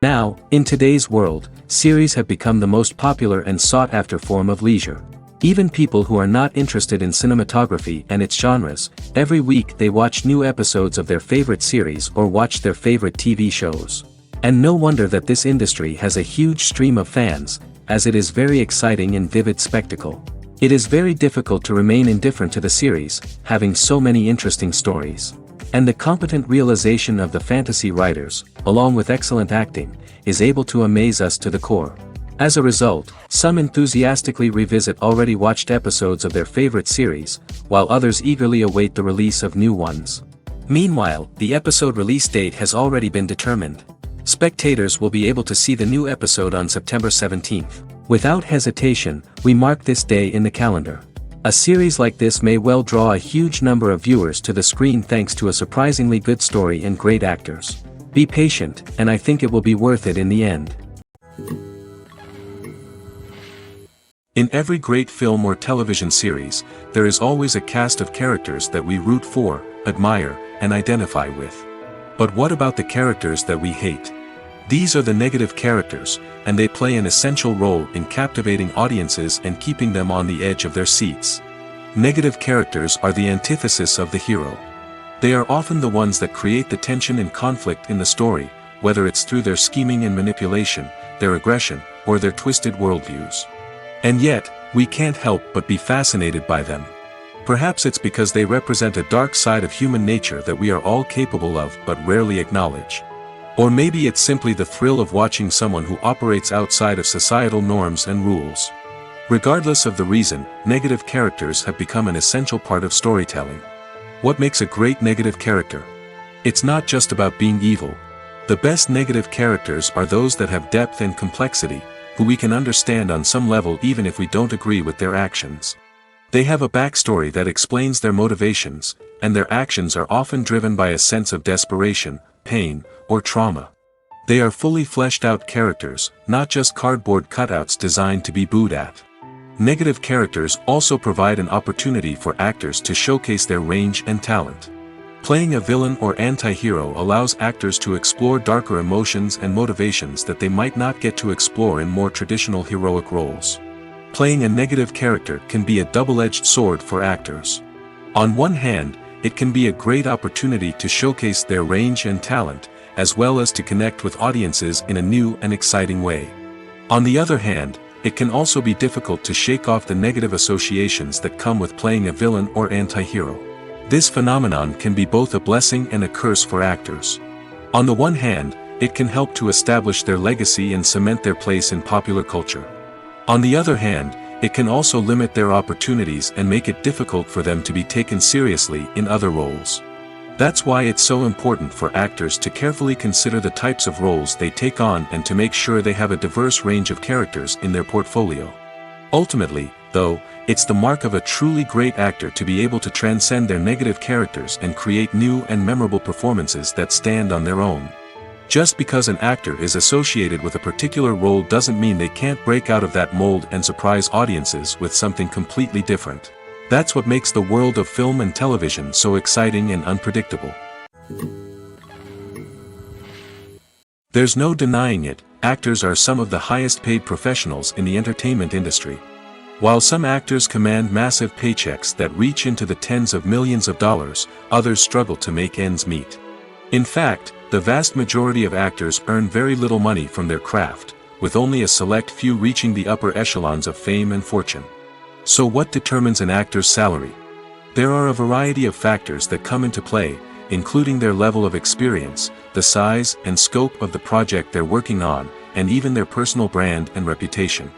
Now, in today's world, series have become the most popular and sought-after form of leisure. Even people who are not interested in cinematography and its genres, every week they watch new episodes of their favorite series or watch their favorite TV shows. And no wonder that this industry has a huge stream of fans, as it is very exciting and vivid spectacle. It is very difficult to remain indifferent to the series, having so many interesting stories. And the competent realization of the fantasy writers, along with excellent acting, is able to amaze us to the core. As a result, some enthusiastically revisit already watched episodes of their favorite series, while others eagerly await the release of new ones. Meanwhile, the episode release date has already been determined. Spectators will be able to see the new episode on September 17th. Without hesitation, we mark this day in the calendar. A series like this may well draw a huge number of viewers to the screen thanks to a surprisingly good story and great actors. Be patient, and I think it will be worth it in the end. In every great film or television series, there is always a cast of characters that we root for, admire, and identify with. But what about the characters that we hate? These are the negative characters, and they play an essential role in captivating audiences and keeping them on the edge of their seats. Negative characters are the antithesis of the hero. They are often the ones that create the tension and conflict in the story, whether it's through their scheming and manipulation, their aggression, or their twisted worldviews. And yet, we can't help but be fascinated by them. Perhaps it's because they represent a dark side of human nature that we are all capable of but rarely acknowledge. Or maybe it's simply the thrill of watching someone who operates outside of societal norms and rules. Regardless of the reason, negative characters have become an essential part of storytelling. What makes a great negative character? It's not just about being evil. The best negative characters are those that have depth and complexity, who we can understand on some level even if we don't agree with their actions. They have a backstory that explains their motivations, and their actions are often driven by a sense of desperation, pain, or trauma. They are fully fleshed out characters, not just cardboard cutouts designed to be booed at. Negative characters also provide an opportunity for actors to showcase their range and talent. Playing a villain or anti-hero allows actors to explore darker emotions and motivations that they might not get to explore in more traditional heroic roles. Playing a negative character can be a double-edged sword for actors. On one hand, it can be a great opportunity to showcase their range and talent, as well as to connect with audiences in a new and exciting way. On the other hand, it can also be difficult to shake off the negative associations that come with playing a villain or anti-hero. This phenomenon can be both a blessing and a curse for actors. On the one hand, it can help to establish their legacy and cement their place in popular culture. On the other hand, it can also limit their opportunities and make it difficult for them to be taken seriously in other roles. That's why it's so important for actors to carefully consider the types of roles they take on and to make sure they have a diverse range of characters in their portfolio. Ultimately, though, it's the mark of a truly great actor to be able to transcend their negative characters and create new and memorable performances that stand on their own. Just because an actor is associated with a particular role doesn't mean they can't break out of that mold and surprise audiences with something completely different. That's what makes the world of film and television so exciting and unpredictable. There's no denying it, actors are some of the highest paid professionals in the entertainment industry. While some actors command massive paychecks that reach into the tens of millions of dollars, others struggle to make ends meet. In fact, the vast majority of actors earn very little money from their craft, with only a select few reaching the upper echelons of fame and fortune. So what determines an actor's salary? There are a variety of factors that come into play, including their level of experience, the size and scope of the project they're working on, and even their personal brand and reputation.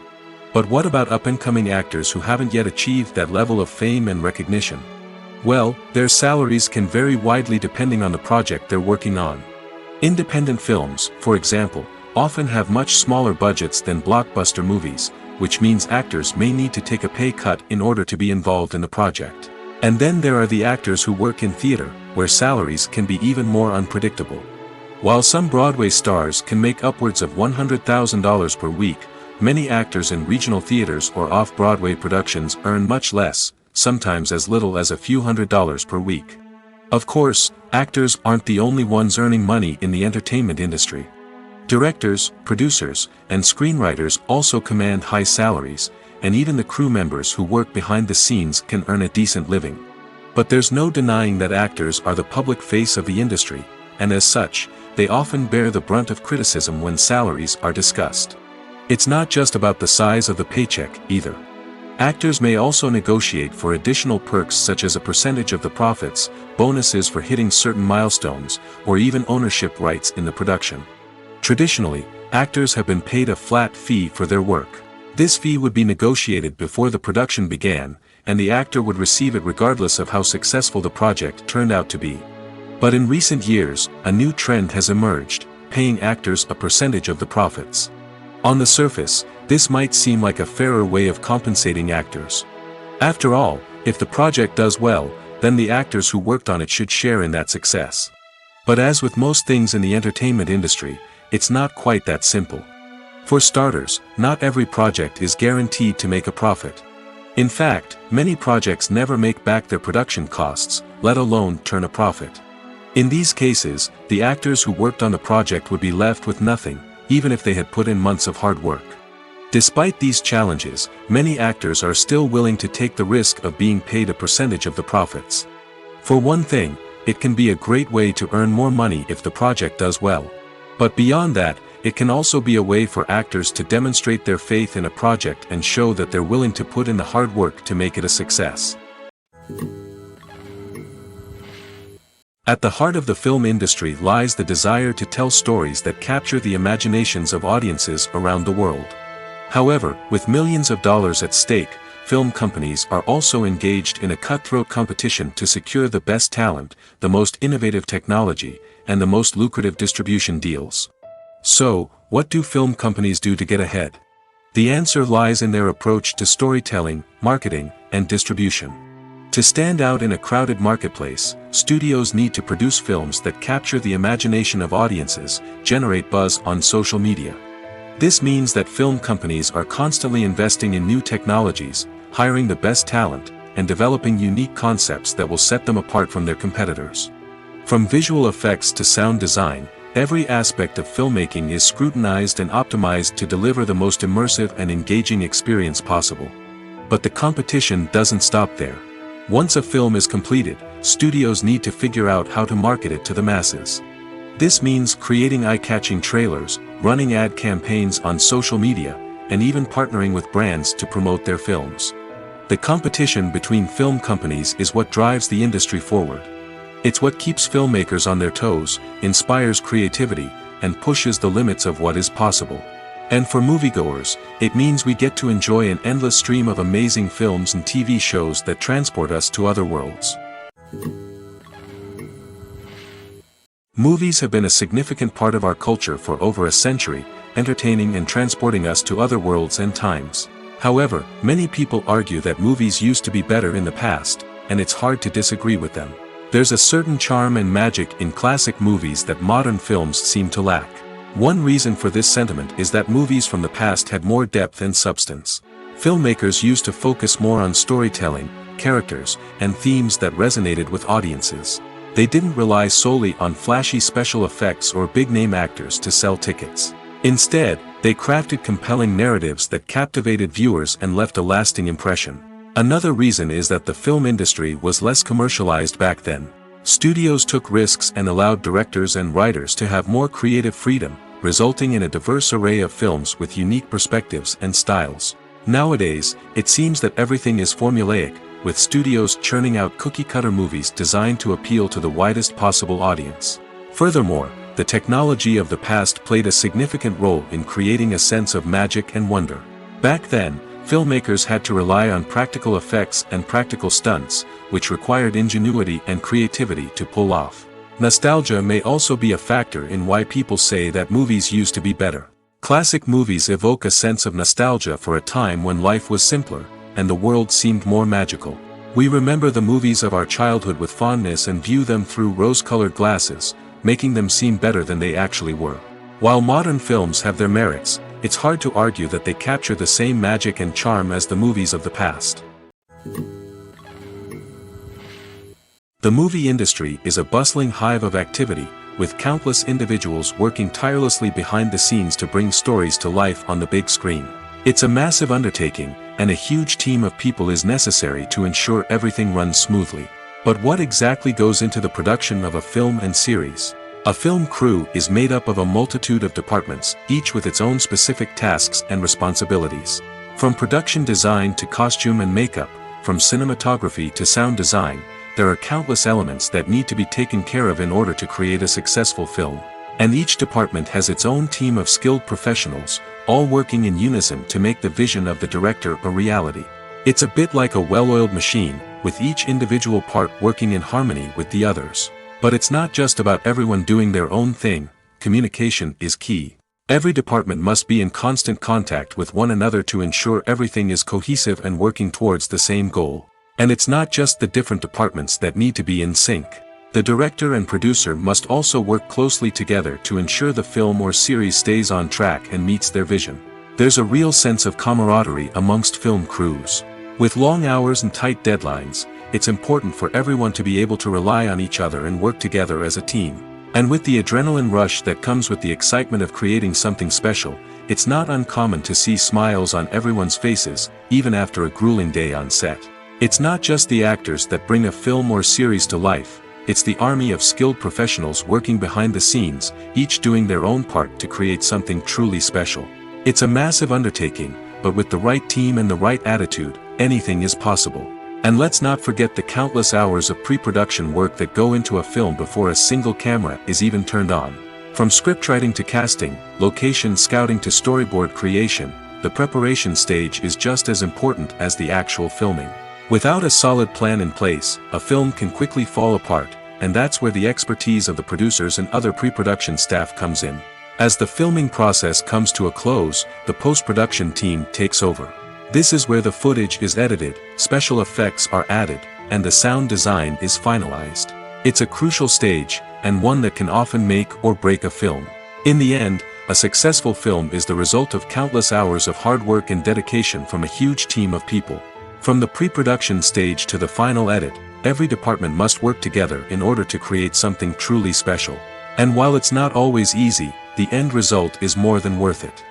But what about up-and-coming actors who haven't yet achieved that level of fame and recognition? Well, their salaries can vary widely depending on the project they're working on. Independent films, for example, often have much smaller budgets than blockbuster movies, which means actors may need to take a pay cut in order to be involved in the project. And then there are the actors who work in theater, where salaries can be even more unpredictable. While some Broadway stars can make upwards of $100,000 per week, many actors in regional theaters or off-Broadway productions earn much less, sometimes as little as a few $100s per week. Of course, actors aren't the only ones earning money in the entertainment industry. Directors, producers, and screenwriters also command high salaries, and even the crew members who work behind the scenes can earn a decent living. But there's no denying that actors are the public face of the industry, and as such, they often bear the brunt of criticism when salaries are discussed. It's not just about the size of the paycheck, either. Actors may also negotiate for additional perks such as a percentage of the profits, bonuses for hitting certain milestones, or even ownership rights in the production. Traditionally, actors have been paid a flat fee for their work. This fee would be negotiated before the production began, and the actor would receive it regardless of how successful the project turned out to be. But in recent years, a new trend has emerged, paying actors a percentage of the profits. On the surface, this might seem like a fairer way of compensating actors. After all, if the project does well, then the actors who worked on it should share in that success. But as with most things in the entertainment industry, it's not quite that simple. For starters, not every project is guaranteed to make a profit. In fact, many projects never make back their production costs, let alone turn a profit. In these cases, the actors who worked on the project would be left with nothing, even if they had put in months of hard work. Despite these challenges, many actors are still willing to take the risk of being paid a percentage of the profits. For one thing, it can be a great way to earn more money if the project does well. But beyond that, it can also be a way for actors to demonstrate their faith in a project and show that they're willing to put in the hard work to make it a success. At the heart of the film industry lies the desire to tell stories that capture the imaginations of audiences around the world. However, with millions of dollars at stake, film companies are also engaged in a cutthroat competition to secure the best talent, the most innovative technology, and the most lucrative distribution deals. So, what do film companies do to get ahead? The answer lies in their approach to storytelling, marketing, and distribution. To stand out in a crowded marketplace, studios need to produce films that capture the imagination of audiences, generate buzz on social media. This means that film companies are constantly investing in new technologies, hiring the best talent, and developing unique concepts that will set them apart from their competitors. From visual effects to sound design, every aspect of filmmaking is scrutinized and optimized to deliver the most immersive and engaging experience possible. But the competition doesn't stop there. Once a film is completed, studios need to figure out how to market it to the masses. This means creating eye-catching trailers, running ad campaigns on social media, and even partnering with brands to promote their films. The competition between film companies is what drives the industry forward. It's what keeps filmmakers on their toes, inspires creativity, and pushes the limits of what is possible. And for moviegoers, it means we get to enjoy an endless stream of amazing films and TV shows that transport us to other worlds. Movies have been a significant part of our culture for over a century, entertaining and transporting us to other worlds and times. However, many people argue that movies used to be better in the past, and it's hard to disagree with them. There's a certain charm and magic in classic movies that modern films seem to lack. One reason for this sentiment is that movies from the past had more depth and substance. Filmmakers used to focus more on storytelling, characters, and themes that resonated with audiences. They didn't rely solely on flashy special effects or big-name actors to sell tickets. Instead, they crafted compelling narratives that captivated viewers and left a lasting impression. Another reason is that the film industry was less commercialized back then. Studios took risks and allowed directors and writers to have more creative freedom, resulting in a diverse array of films with unique perspectives and styles. Nowadays, it seems that everything is formulaic, with studios churning out cookie-cutter movies designed to appeal to the widest possible audience. Furthermore, the technology of the past played a significant role in creating a sense of magic and wonder. Back then, filmmakers had to rely on practical effects and practical stunts, which required ingenuity and creativity to pull off. Nostalgia may also be a factor in why people say that movies used to be better. Classic movies evoke a sense of nostalgia for a time when life was simpler, and the world seemed more magical. We remember the movies of our childhood with fondness and view them through rose-colored glasses, making them seem better than they actually were. While modern films have their merits, it's hard to argue that they capture the same magic and charm as the movies of the past. The movie industry is a bustling hive of activity, with countless individuals working tirelessly behind the scenes to bring stories to life on the big screen. It's a massive undertaking, and a huge team of people is necessary to ensure everything runs smoothly. But what exactly goes into the production of a film and series? A film crew is made up of a multitude of departments, each with its own specific tasks and responsibilities. From production design to costume and makeup, from cinematography to sound design, there are countless elements that need to be taken care of in order to create a successful film. And each department has its own team of skilled professionals, all working in unison to make the vision of the director a reality. It's a bit like a well-oiled machine, with each individual part working in harmony with the others. But it's not just about everyone doing their own thing. Communication is key. Every department must be in constant contact with one another to ensure everything is cohesive and working towards the same goal. And it's not just the different departments that need to be in sync. The director and producer must also work closely together to ensure the film or series stays on track and meets their vision. There's a real sense of camaraderie amongst film crews. With long hours and tight deadlines, it's important for everyone to be able to rely on each other and work together as a team. And with the adrenaline rush that comes with the excitement of creating something special, it's not uncommon to see smiles on everyone's faces, even after a grueling day on set. It's not just the actors that bring a film or series to life, it's the army of skilled professionals working behind the scenes, each doing their own part to create something truly special. It's a massive undertaking, but with the right team and the right attitude, anything is possible. And let's not forget the countless hours of pre-production work that go into a film before a single camera is even turned on. From scriptwriting to casting, location scouting to storyboard creation, the preparation stage is just as important as the actual filming. Without a solid plan in place, a film can quickly fall apart, and that's where the expertise of the producers and other pre-production staff comes in. As the filming process comes to a close, the post-production team takes over. This is where the footage is edited, special effects are added, and the sound design is finalized. It's a crucial stage, and one that can often make or break a film. In the end, a successful film is the result of countless hours of hard work and dedication from a huge team of people. From the pre-production stage to the final edit, every department must work together in order to create something truly special. And while it's not always easy, the end result is more than worth it.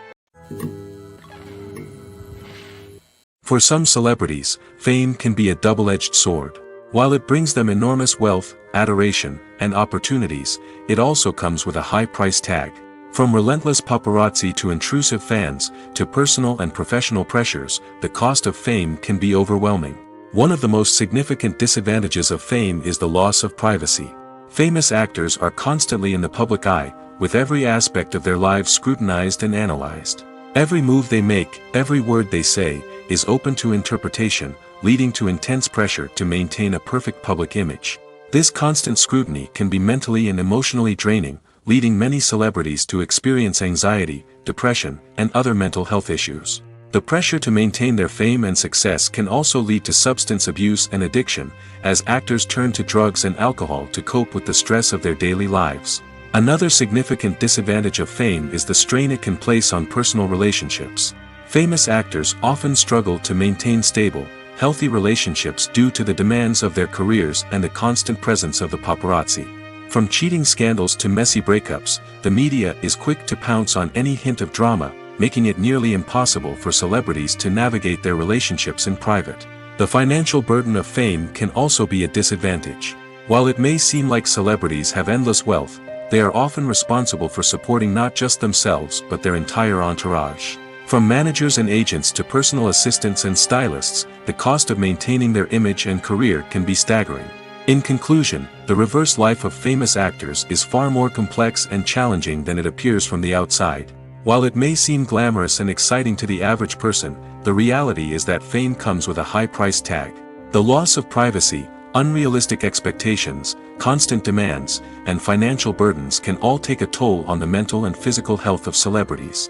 For some celebrities, fame can be a double-edged sword. While it brings them enormous wealth, adoration, and opportunities, it also comes with a high price tag. From relentless paparazzi to intrusive fans, to personal and professional pressures, the cost of fame can be overwhelming. One of the most significant disadvantages of fame is the loss of privacy. Famous actors are constantly in the public eye, with every aspect of their lives scrutinized and analyzed. Every move they make, every word they say, is open to interpretation, leading to intense pressure to maintain a perfect public image. This constant scrutiny can be mentally and emotionally draining, leading many celebrities to experience anxiety, depression, and other mental health issues. The pressure to maintain their fame and success can also lead to substance abuse and addiction, as actors turn to drugs and alcohol to cope with the stress of their daily lives. Another significant disadvantage of fame is the strain it can place on personal relationships. Famous actors often struggle to maintain stable, healthy relationships due to the demands of their careers and the constant presence of the paparazzi. From cheating scandals to messy breakups, the media is quick to pounce on any hint of drama, making it nearly impossible for celebrities to navigate their relationships in private. The financial burden of fame can also be a disadvantage. While it may seem like celebrities have endless wealth, they are often responsible for supporting not just themselves but their entire entourage. From managers and agents to personal assistants and stylists, the cost of maintaining their image and career can be staggering. In conclusion, the reverse life of famous actors is far more complex and challenging than it appears from the outside. While it may seem glamorous and exciting to the average person, the reality is that fame comes with a high price tag. The loss of privacy, unrealistic expectations, constant demands, and financial burdens can all take a toll on the mental and physical health of celebrities.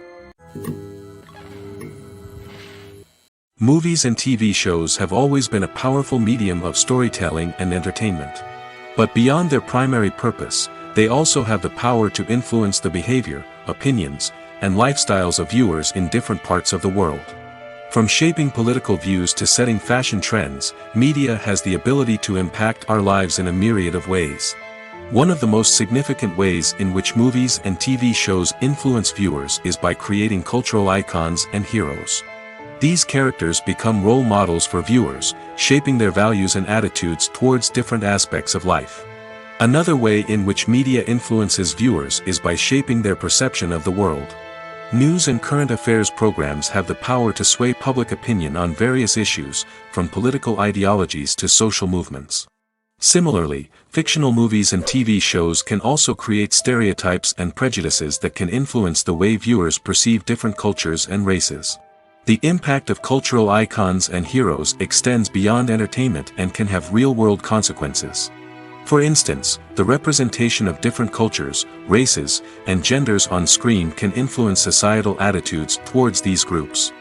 Movies and TV shows have always been a powerful medium of storytelling and entertainment. But beyond their primary purpose, they also have the power to influence the behavior, opinions, and lifestyles of viewers in different parts of the world. From shaping political views to setting fashion trends, media has the ability to impact our lives in a myriad of ways. One of the most significant ways in which movies and TV shows influence viewers is by creating cultural icons and heroes. These characters become role models for viewers, shaping their values and attitudes towards different aspects of life. Another way in which media influences viewers is by shaping their perception of the world. News and current affairs programs have the power to sway public opinion on various issues, from political ideologies to social movements. Similarly, fictional movies and TV shows can also create stereotypes and prejudices that can influence the way viewers perceive different cultures and races. The impact of cultural icons and heroes extends beyond entertainment and can have real-world consequences. For instance, the representation of different cultures, races, and genders on screen can influence societal attitudes towards these groups.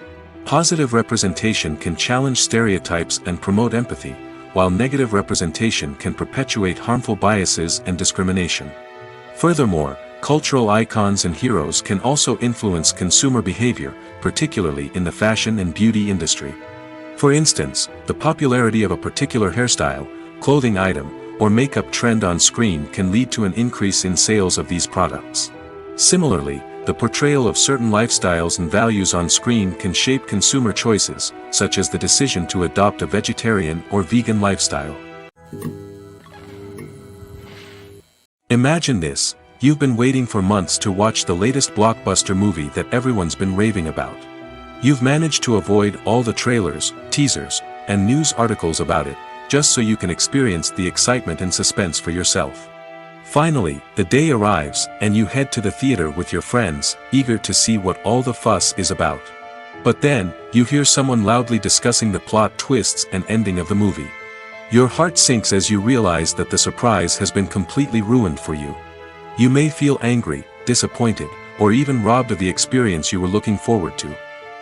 Positive representation can challenge stereotypes and promote empathy, while negative representation can perpetuate harmful biases and discrimination. Furthermore, cultural icons and heroes can also influence consumer behavior, particularly in the fashion and beauty industry. For instance, the popularity of a particular hairstyle, clothing item, or makeup trend on screen can lead to an increase in sales of these products. Similarly, the portrayal of certain lifestyles and values on screen can shape consumer choices, such as the decision to adopt a vegetarian or vegan lifestyle. Imagine this: you've been waiting for months to watch the latest blockbuster movie that everyone's been raving about. You've managed to avoid all the trailers, teasers, and news articles about it, just so you can experience the excitement and suspense for yourself. Finally, the day arrives, and you head to the theater with your friends, eager to see what all the fuss is about. But then, you hear someone loudly discussing the plot twists and ending of the movie. Your heart sinks as you realize that the surprise has been completely ruined for you. You may feel angry, disappointed, or even robbed of the experience you were looking forward to.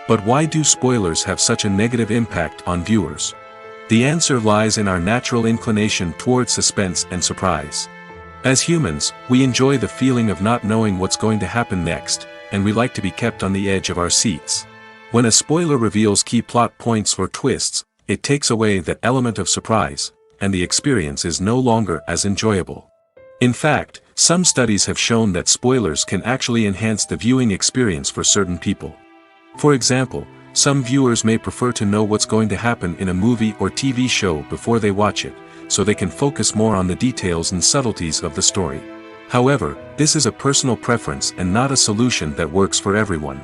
But why do spoilers have such a negative impact on viewers? The answer lies in our natural inclination toward suspense and surprise. As humans, we enjoy the feeling of not knowing what's going to happen next, and we like to be kept on the edge of our seats. When a spoiler reveals key plot points or twists, it takes away that element of surprise, and the experience is no longer as enjoyable. In fact, some studies have shown that spoilers can actually enhance the viewing experience for certain people. For example, some viewers may prefer to know what's going to happen in a movie or TV show before they watch it, so they can focus more on the details and subtleties of the story. However, this is a personal preference and not a solution that works for everyone.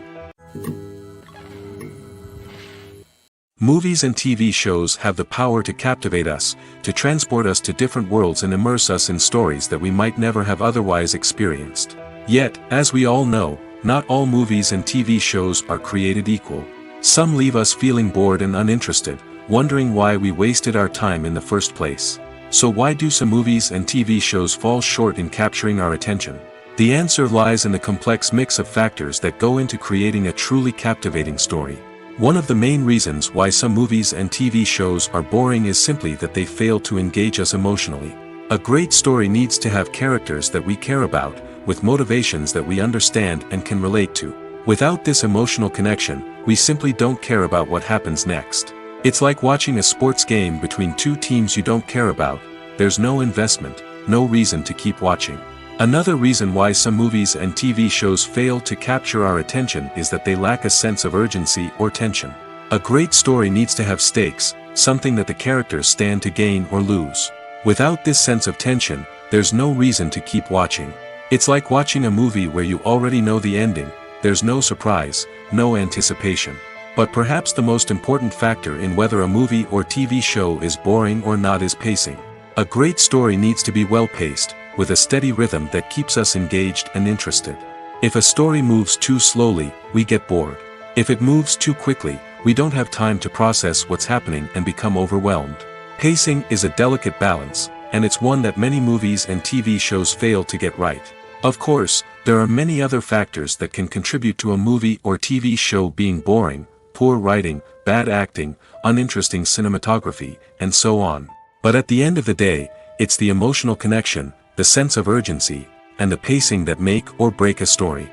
Movies and TV shows have the power to captivate us, to transport us to different worlds and immerse us in stories that we might never have otherwise experienced. Yet, as we all know, not all movies and TV shows are created equal. Some leave us feeling bored and uninterested, wondering why we wasted our time in the first place. So why do some movies and TV shows fall short in capturing our attention? The answer lies in the complex mix of factors that go into creating a truly captivating story. One of the main reasons why some movies and TV shows are boring is simply that they fail to engage us emotionally. A great story needs to have characters that we care about, with motivations that we understand and can relate to. Without this emotional connection, we simply don't care about what happens next. It's like watching a sports game between two teams you don't care about. There's no investment, no reason to keep watching. Another reason why some movies and TV shows fail to capture our attention is that they lack a sense of urgency or tension. A great story needs to have stakes, something that the characters stand to gain or lose. Without this sense of tension, there's no reason to keep watching. It's like watching a movie where you already know the ending. There's no surprise, no anticipation. But perhaps the most important factor in whether a movie or TV show is boring or not is pacing. A great story needs to be well-paced, with a steady rhythm that keeps us engaged and interested. If a story moves too slowly, we get bored. If it moves too quickly, we don't have time to process what's happening and become overwhelmed. Pacing is a delicate balance, and it's one that many movies and TV shows fail to get right. Of course, there are many other factors that can contribute to a movie or TV show being boring: poor writing, bad acting, uninteresting cinematography, and so on. But at the end of the day, it's the emotional connection, the sense of urgency, and the pacing that make or break a story.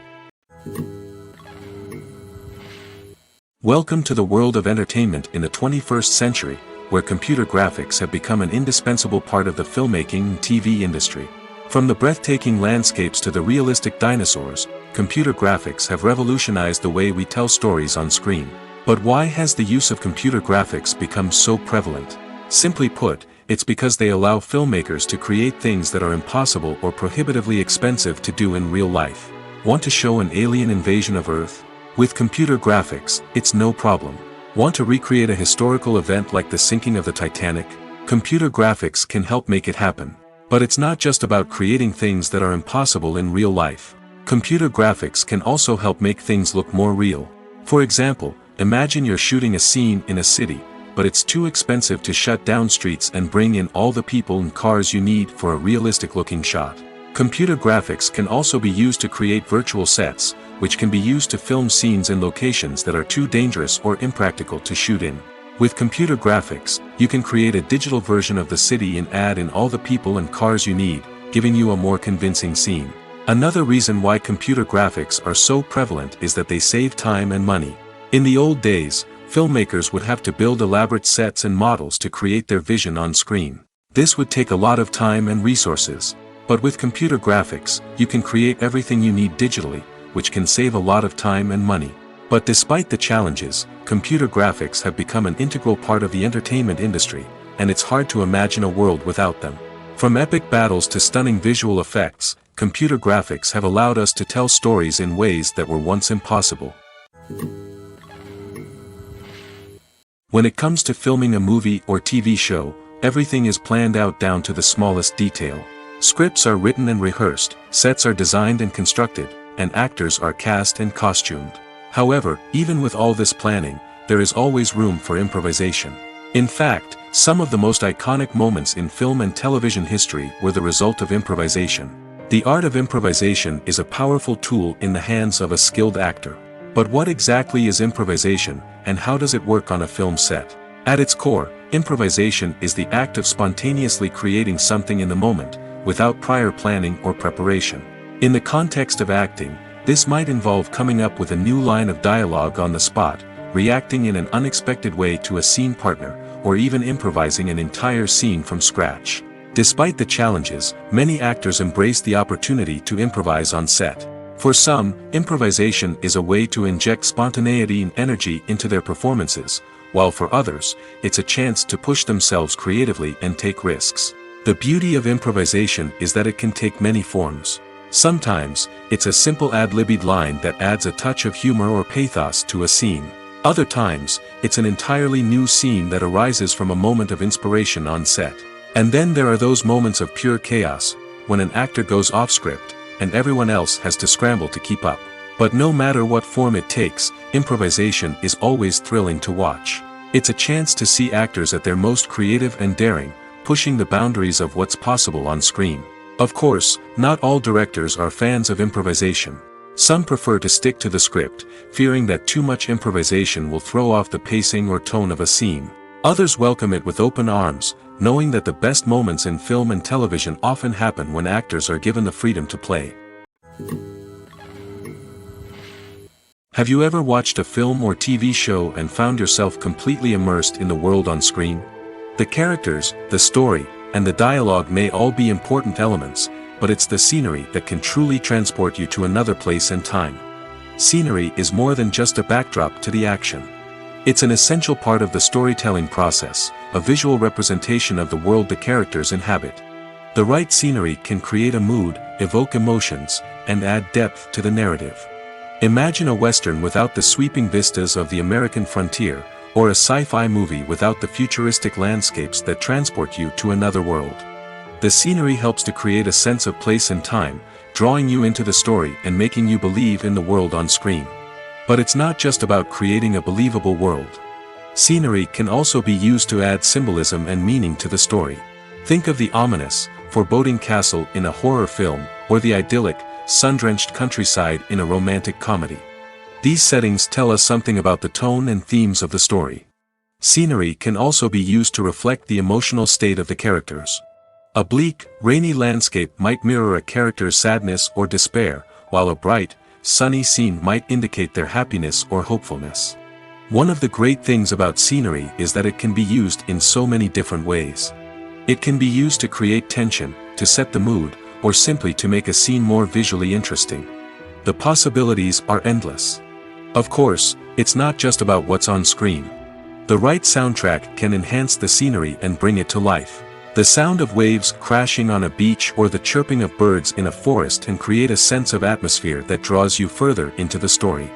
Welcome to the world of entertainment in the 21st century, where computer graphics have become an indispensable part of the filmmaking and TV industry. From the breathtaking landscapes to the realistic dinosaurs, computer graphics have revolutionized the way we tell stories on screen. But why has the use of computer graphics become so prevalent? Simply put, it's because they allow filmmakers to create things that are impossible or prohibitively expensive to do in real life. Want to show an alien invasion of Earth? With computer graphics, it's no problem. Want to recreate a historical event like the sinking of the Titanic? Computer graphics can help make it happen. But it's not just about creating things that are impossible in real life. Computer graphics can also help make things look more real. For example, imagine you're shooting a scene in a city, but it's too expensive to shut down streets and bring in all the people and cars you need for a realistic-looking shot. Computer graphics can also be used to create virtual sets, which can be used to film scenes in locations that are too dangerous or impractical to shoot in. With computer graphics, you can create a digital version of the city and add in all the people and cars you need, giving you a more convincing scene. Another reason why computer graphics are so prevalent is that they save time and money. In the old days, filmmakers would have to build elaborate sets and models to create their vision on screen. This would take a lot of time and resources. But with computer graphics, you can create everything you need digitally, which can save a lot of time and money. But despite the challenges, computer graphics have become an integral part of the entertainment industry, and it's hard to imagine a world without them. From epic battles to stunning visual effects, computer graphics have allowed us to tell stories in ways that were once impossible. When it comes to filming a movie or TV show, everything is planned out down to the smallest detail. Scripts are written and rehearsed, sets are designed and constructed, and actors are cast and costumed. However, even with all this planning, there is always room for improvisation. In fact, some of the most iconic moments in film and television history were the result of improvisation. The art of improvisation is a powerful tool in the hands of a skilled actor. But what exactly is improvisation, and how does it work on a film set? At its core, improvisation is the act of spontaneously creating something in the moment, without prior planning or preparation. In the context of acting, this might involve coming up with a new line of dialogue on the spot, reacting in an unexpected way to a scene partner, or even improvising an entire scene from scratch. Despite the challenges, many actors embrace the opportunity to improvise on set. For some, improvisation is a way to inject spontaneity and energy into their performances, while for others, it's a chance to push themselves creatively and take risks. The beauty of improvisation is that it can take many forms. Sometimes, it's a simple ad-libbed line that adds a touch of humor or pathos to a scene. Other times, it's an entirely new scene that arises from a moment of inspiration on set. And then there are those moments of pure chaos, when an actor goes off script, and everyone else has to scramble to keep up. But no matter what form it takes, improvisation is always thrilling to watch. It's a chance to see actors at their most creative and daring, pushing the boundaries of what's possible on screen. Of course, not all directors are fans of improvisation. Some prefer to stick to the script, fearing that too much improvisation will throw off the pacing or tone of a scene. Others welcome it with open arms, knowing that the best moments in film and television often happen when actors are given the freedom to play. Have you ever watched a film or TV show and found yourself completely immersed in the world on screen? The characters, the story, and the dialogue may all be important elements, but it's the scenery that can truly transport you to another place and time. Scenery is more than just a backdrop to the action. It's an essential part of the storytelling process, a visual representation of the world the characters inhabit. The right scenery can create a mood, evoke emotions, and add depth to the narrative. Imagine a Western without the sweeping vistas of the American frontier, or a sci-fi movie without the futuristic landscapes that transport you to another world. The scenery helps to create a sense of place and time, drawing you into the story and making you believe in the world on screen. But it's not just about creating a believable world. Scenery can also be used to add symbolism and meaning to the story. Think of the ominous, foreboding castle in a horror film, or the idyllic, sun-drenched countryside in a romantic comedy. These settings tell us something about the tone and themes of the story. Scenery can also be used to reflect the emotional state of the characters. A bleak, rainy landscape might mirror a character's sadness or despair, while a bright, sunny scene might indicate their happiness or hopefulness. One of the great things about scenery is that it can be used in so many different ways. It can be used to create tension, to set the mood, or simply to make a scene more visually interesting. The possibilities are endless. Of course, it's not just about what's on screen. The right soundtrack can enhance the scenery and bring it to life. The sound of waves crashing on a beach or the chirping of birds in a forest can create a sense of atmosphere that draws you further into the story.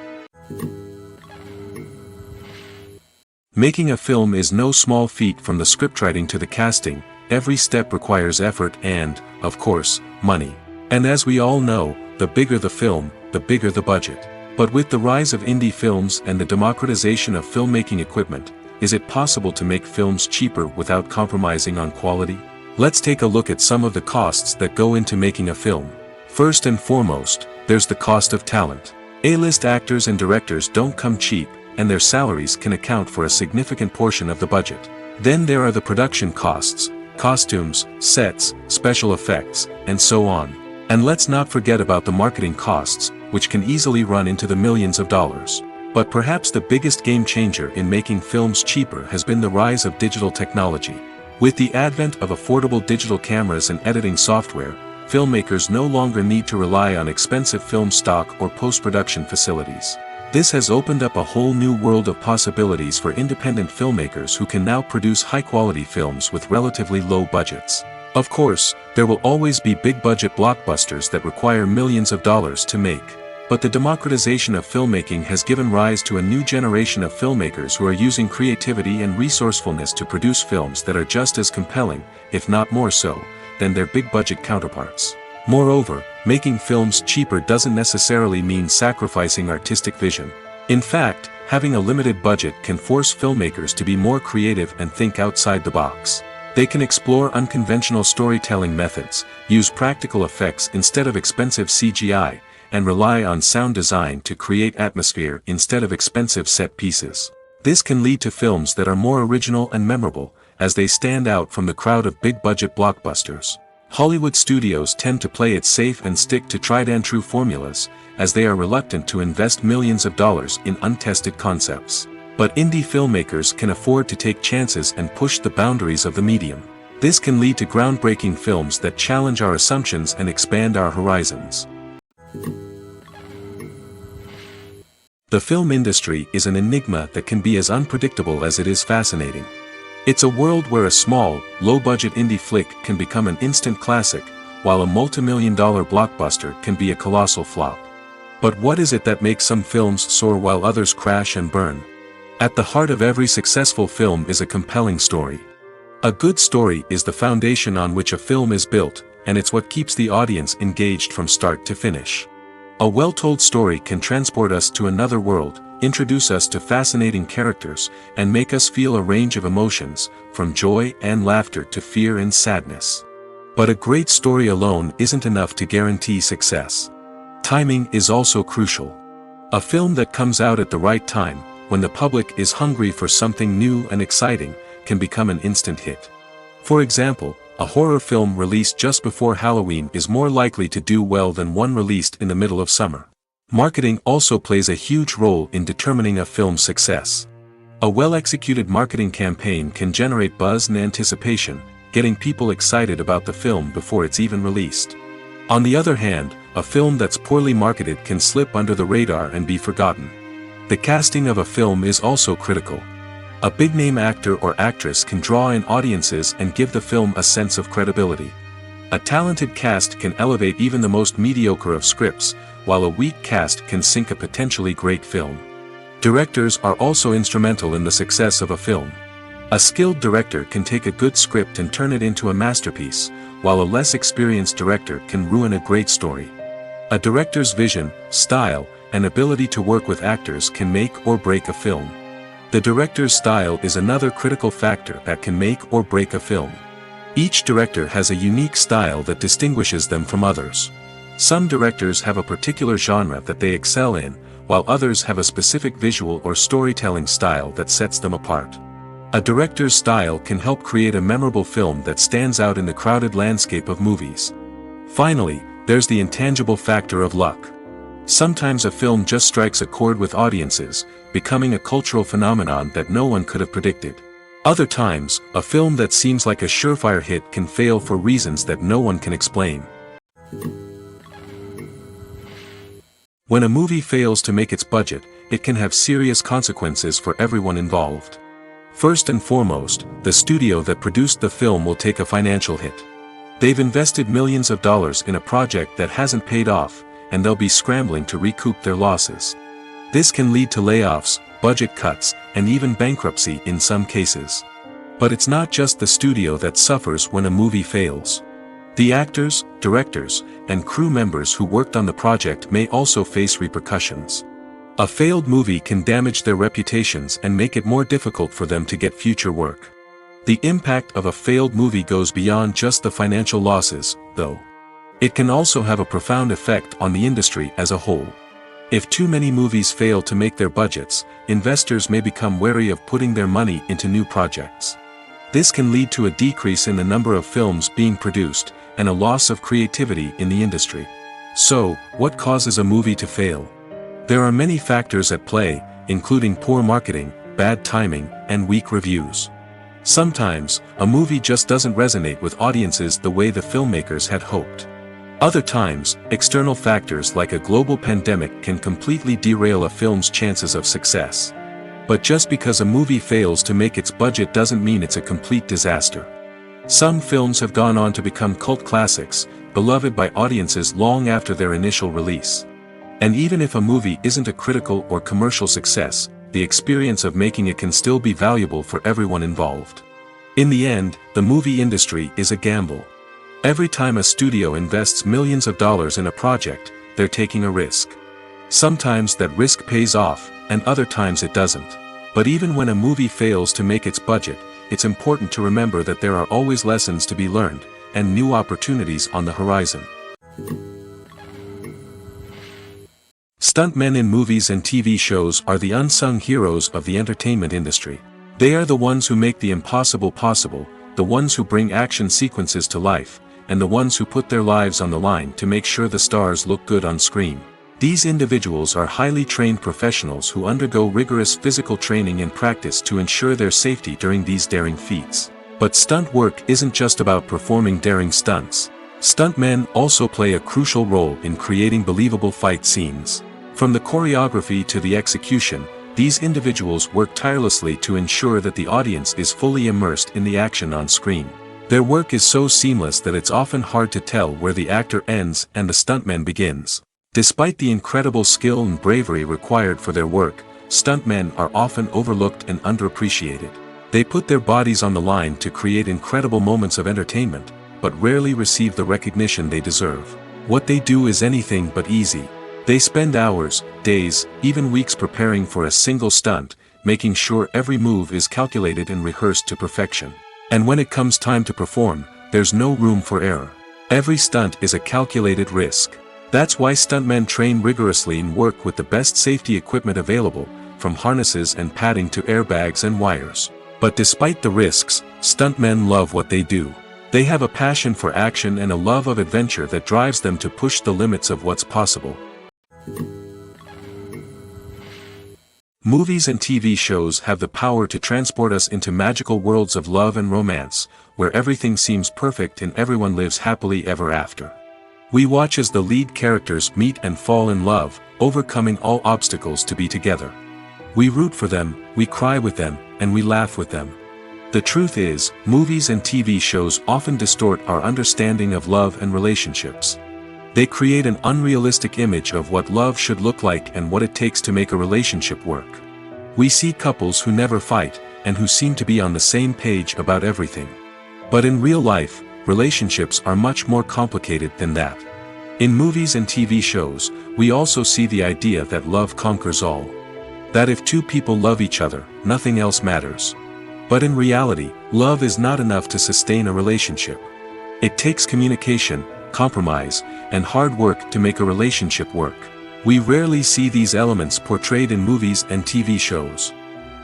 Making a film is no small feat. From the scriptwriting to the casting, every step requires effort and, of course, money. And as we all know, the bigger the film, the bigger the budget. But with the rise of indie films and the democratization of filmmaking equipment, is it possible to make films cheaper without compromising on quality? Let's take a look at some of the costs that go into making a film. First and foremost, there's the cost of talent. A-list actors and directors don't come cheap, and their salaries can account for a significant portion of the budget. Then there are the production costs, costumes, sets, special effects, and so on. And let's not forget about the marketing costs, which can easily run into the millions of dollars. But perhaps the biggest game changer in making films cheaper has been the rise of digital technology. With the advent of affordable digital cameras and editing software, filmmakers no longer need to rely on expensive film stock or post-production facilities. This has opened up a whole new world of possibilities for independent filmmakers who can now produce high-quality films with relatively low budgets. Of course, there will always be big-budget blockbusters that require millions of dollars to make. But the democratization of filmmaking has given rise to a new generation of filmmakers who are using creativity and resourcefulness to produce films that are just as compelling, if not more so, than their big-budget counterparts. Moreover, making films cheaper doesn't necessarily mean sacrificing artistic vision. In fact, having a limited budget can force filmmakers to be more creative and think outside the box. They can explore unconventional storytelling methods, use practical effects instead of expensive CGI, and rely on sound design to create atmosphere instead of expensive set pieces. This can lead to films that are more original and memorable, as they stand out from the crowd of big-budget blockbusters. Hollywood studios tend to play it safe and stick to tried-and-true formulas, as they are reluctant to invest millions of dollars in untested concepts. But indie filmmakers can afford to take chances and push the boundaries of the medium. This can lead to groundbreaking films that challenge our assumptions and expand our horizons. The film industry is an enigma that can be as unpredictable as it is fascinating. It's a world where a small, low-budget indie flick can become an instant classic, while a multi-million-dollar blockbuster can be a colossal flop. But what is it that makes some films soar while others crash and burn? At the heart of every successful film is a compelling story. A good story is the foundation on which a film is built, and it's what keeps the audience engaged from start to finish. A well-told story can transport us to another world, introduce us to fascinating characters, and make us feel a range of emotions, from joy and laughter to fear and sadness. But a great story alone isn't enough to guarantee success. Timing is also crucial. A film that comes out at the right time, when the public is hungry for something new and exciting, can become an instant hit. For example, a horror film released just before Halloween is more likely to do well than one released in the middle of summer. Marketing also plays a huge role in determining a film's success. A well-executed marketing campaign can generate buzz and anticipation, getting people excited about the film before it's even released. On the other hand, a film that's poorly marketed can slip under the radar and be forgotten. The casting of a film is also critical. A big-name actor or actress can draw in audiences and give the film a sense of credibility. A talented cast can elevate even the most mediocre of scripts, while a weak cast can sink a potentially great film. Directors are also instrumental in the success of a film. A skilled director can take a good script and turn it into a masterpiece, while a less experienced director can ruin a great story. A director's vision, style, and ability to work with actors can make or break a film. The director's style is another critical factor that can make or break a film. Each director has a unique style that distinguishes them from others. Some directors have a particular genre that they excel in, while others have a specific visual or storytelling style that sets them apart. A director's style can help create a memorable film that stands out in the crowded landscape of movies. Finally, there's the intangible factor of luck. Sometimes a film just strikes a chord with audiences, becoming a cultural phenomenon that no one could have predicted. Other times, a film that seems like a surefire hit can fail for reasons that no one can explain. When a movie fails to make its budget, it can have serious consequences for everyone involved. First and foremost, the studio that produced the film will take a financial hit. They've invested millions of dollars in a project that hasn't paid off, and they'll be scrambling to recoup their losses. This can lead to layoffs, budget cuts, and even bankruptcy in some cases. But it's not just the studio that suffers when a movie fails. The actors, directors, and crew members who worked on the project may also face repercussions. A failed movie can damage their reputations and make it more difficult for them to get future work. The impact of a failed movie goes beyond just the financial losses, though. It can also have a profound effect on the industry as a whole. If too many movies fail to make their budgets, investors may become wary of putting their money into new projects. This can lead to a decrease in the number of films being produced, and a loss of creativity in the industry. So, what causes a movie to fail? There are many factors at play, including poor marketing, bad timing, and weak reviews. Sometimes, a movie just doesn't resonate with audiences the way the filmmakers had hoped. Other times, external factors like a global pandemic can completely derail a film's chances of success. But just because a movie fails to make its budget doesn't mean it's a complete disaster. Some films have gone on to become cult classics, beloved by audiences long after their initial release. And even if a movie isn't a critical or commercial success, the experience of making it can still be valuable for everyone involved. In the end, the movie industry is a gamble. Every time a studio invests millions of dollars in a project, they're taking a risk. Sometimes that risk pays off, and other times it doesn't. But even when a movie fails to make its budget, it's important to remember that there are always lessons to be learned, and new opportunities on the horizon. Stuntmen in movies and TV shows are the unsung heroes of the entertainment industry. They are the ones who make the impossible possible, the ones who bring action sequences to life, and the ones who put their lives on the line to make sure the stars look good on screen. These individuals are highly trained professionals who undergo rigorous physical training and practice to ensure their safety during these daring feats. But stunt work isn't just about performing daring stunts. Stuntmen also play a crucial role in creating believable fight scenes. From the choreography to the execution, these individuals work tirelessly to ensure that the audience is fully immersed in the action on screen. Their work is so seamless that it's often hard to tell where the actor ends and the stuntman begins. Despite the incredible skill and bravery required for their work, stuntmen are often overlooked and underappreciated. They put their bodies on the line to create incredible moments of entertainment, but rarely receive the recognition they deserve. What they do is anything but easy. They spend hours, days, even weeks preparing for a single stunt, making sure every move is calculated and rehearsed to perfection. And when it comes time to perform, there's no room for error. Every stunt is a calculated risk. That's why stuntmen train rigorously and work with the best safety equipment available, from harnesses and padding to airbags and wires. But despite the risks, stuntmen love what they do. They have a passion for action and a love of adventure that drives them to push the limits of what's possible. Movies and TV shows have the power to transport us into magical worlds of love and romance, where everything seems perfect and everyone lives happily ever after. We watch as the lead characters meet and fall in love, overcoming all obstacles to be together. We root for them, we cry with them, and we laugh with them. The truth is, movies and TV shows often distort our understanding of love and relationships. They create an unrealistic image of what love should look like and what it takes to make a relationship work. We see couples who never fight, and who seem to be on the same page about everything. But in real life, relationships are much more complicated than that. In movies and TV shows, we also see the idea that love conquers all. That if two people love each other, nothing else matters. But in reality, love is not enough to sustain a relationship. It takes communication, compromise, and hard work to make a relationship work. We rarely see these elements portrayed in movies and TV shows.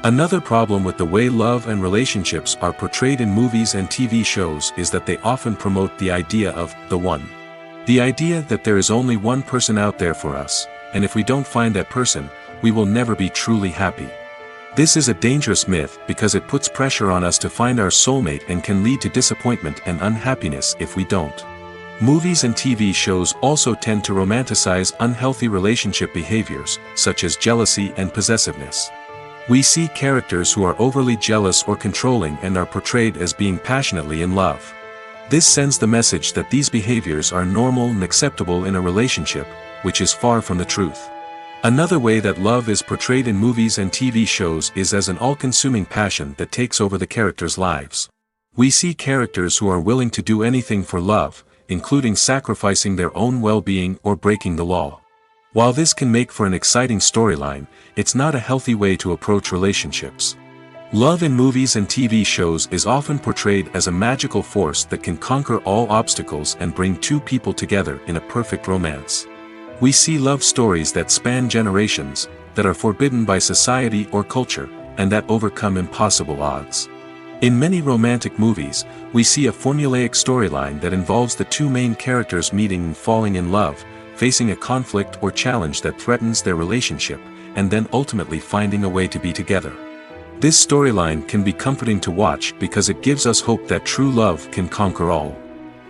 Another problem with the way love and relationships are portrayed in movies and TV shows is that they often promote the idea of the one. The idea that there is only one person out there for us, and if we don't find that person, we will never be truly happy. This is a dangerous myth because it puts pressure on us to find our soulmate and can lead to disappointment and unhappiness if we don't. Movies and TV shows also tend to romanticize unhealthy relationship behaviors, such as jealousy and possessiveness. We see characters who are overly jealous or controlling and are portrayed as being passionately in love. This sends the message that these behaviors are normal and acceptable in a relationship, which is far from the truth. Another way that love is portrayed in movies and TV shows is as an all-consuming passion that takes over the characters' lives. We see characters who are willing to do anything for love, including sacrificing their own well-being or breaking the law. While this can make for an exciting storyline, it's not a healthy way to approach relationships. Love in movies and TV shows is often portrayed as a magical force that can conquer all obstacles and bring two people together in a perfect romance. We see love stories that span generations, that are forbidden by society or culture, and that overcome impossible odds. In many romantic movies, we see a formulaic storyline that involves the two main characters meeting and falling in love, facing a conflict or challenge that threatens their relationship, and then ultimately finding a way to be together. This storyline can be comforting to watch because it gives us hope that true love can conquer all.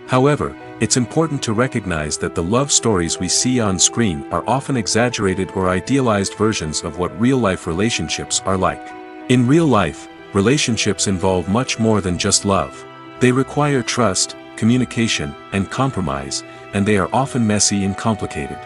However, it's important to recognize that the love stories we see on screen are often exaggerated or idealized versions of what real-life relationships are like. In real life, relationships involve much more than just love. They require trust, communication, and compromise, and they are often messy and complicated.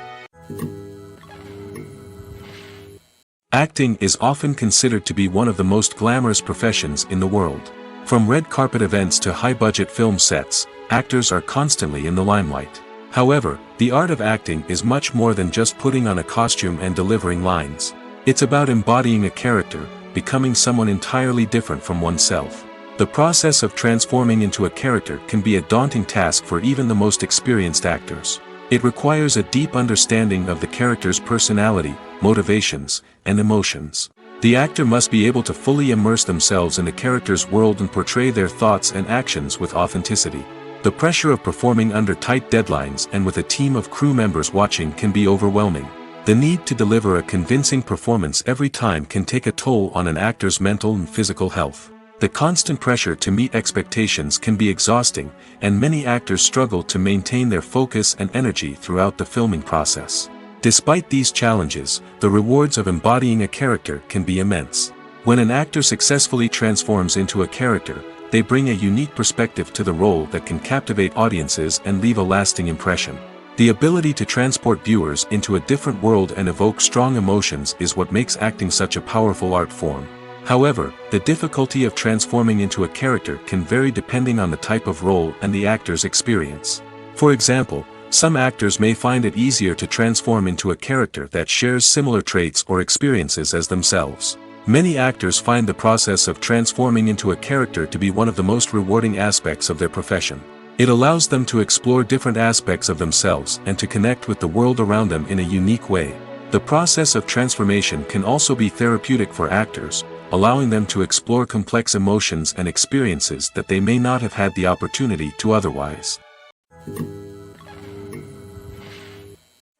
Acting is often considered to be one of the most glamorous professions in the world. From red carpet events to high-budget film sets, actors are constantly in the limelight. However, the art of acting is much more than just putting on a costume and delivering lines. It's about embodying a character, becoming someone entirely different from oneself. The process of transforming into a character can be a daunting task for even the most experienced actors. It requires a deep understanding of the character's personality, motivations, and emotions. The actor must be able to fully immerse themselves in the character's world and portray their thoughts and actions with authenticity. The pressure of performing under tight deadlines and with a team of crew members watching can be overwhelming. The need to deliver a convincing performance every time can take a toll on an actor's mental and physical health. The constant pressure to meet expectations can be exhausting, and many actors struggle to maintain their focus and energy throughout the filming process. Despite these challenges, the rewards of embodying a character can be immense. When an actor successfully transforms into a character, they bring a unique perspective to the role that can captivate audiences and leave a lasting impression. The ability to transport viewers into a different world and evoke strong emotions is what makes acting such a powerful art form. However, the difficulty of transforming into a character can vary depending on the type of role and the actor's experience. For example, some actors may find it easier to transform into a character that shares similar traits or experiences as themselves. Many actors find the process of transforming into a character to be one of the most rewarding aspects of their profession. It allows them to explore different aspects of themselves and to connect with the world around them in a unique way. The process of transformation can also be therapeutic for actors, allowing them to explore complex emotions and experiences that they may not have had the opportunity to otherwise.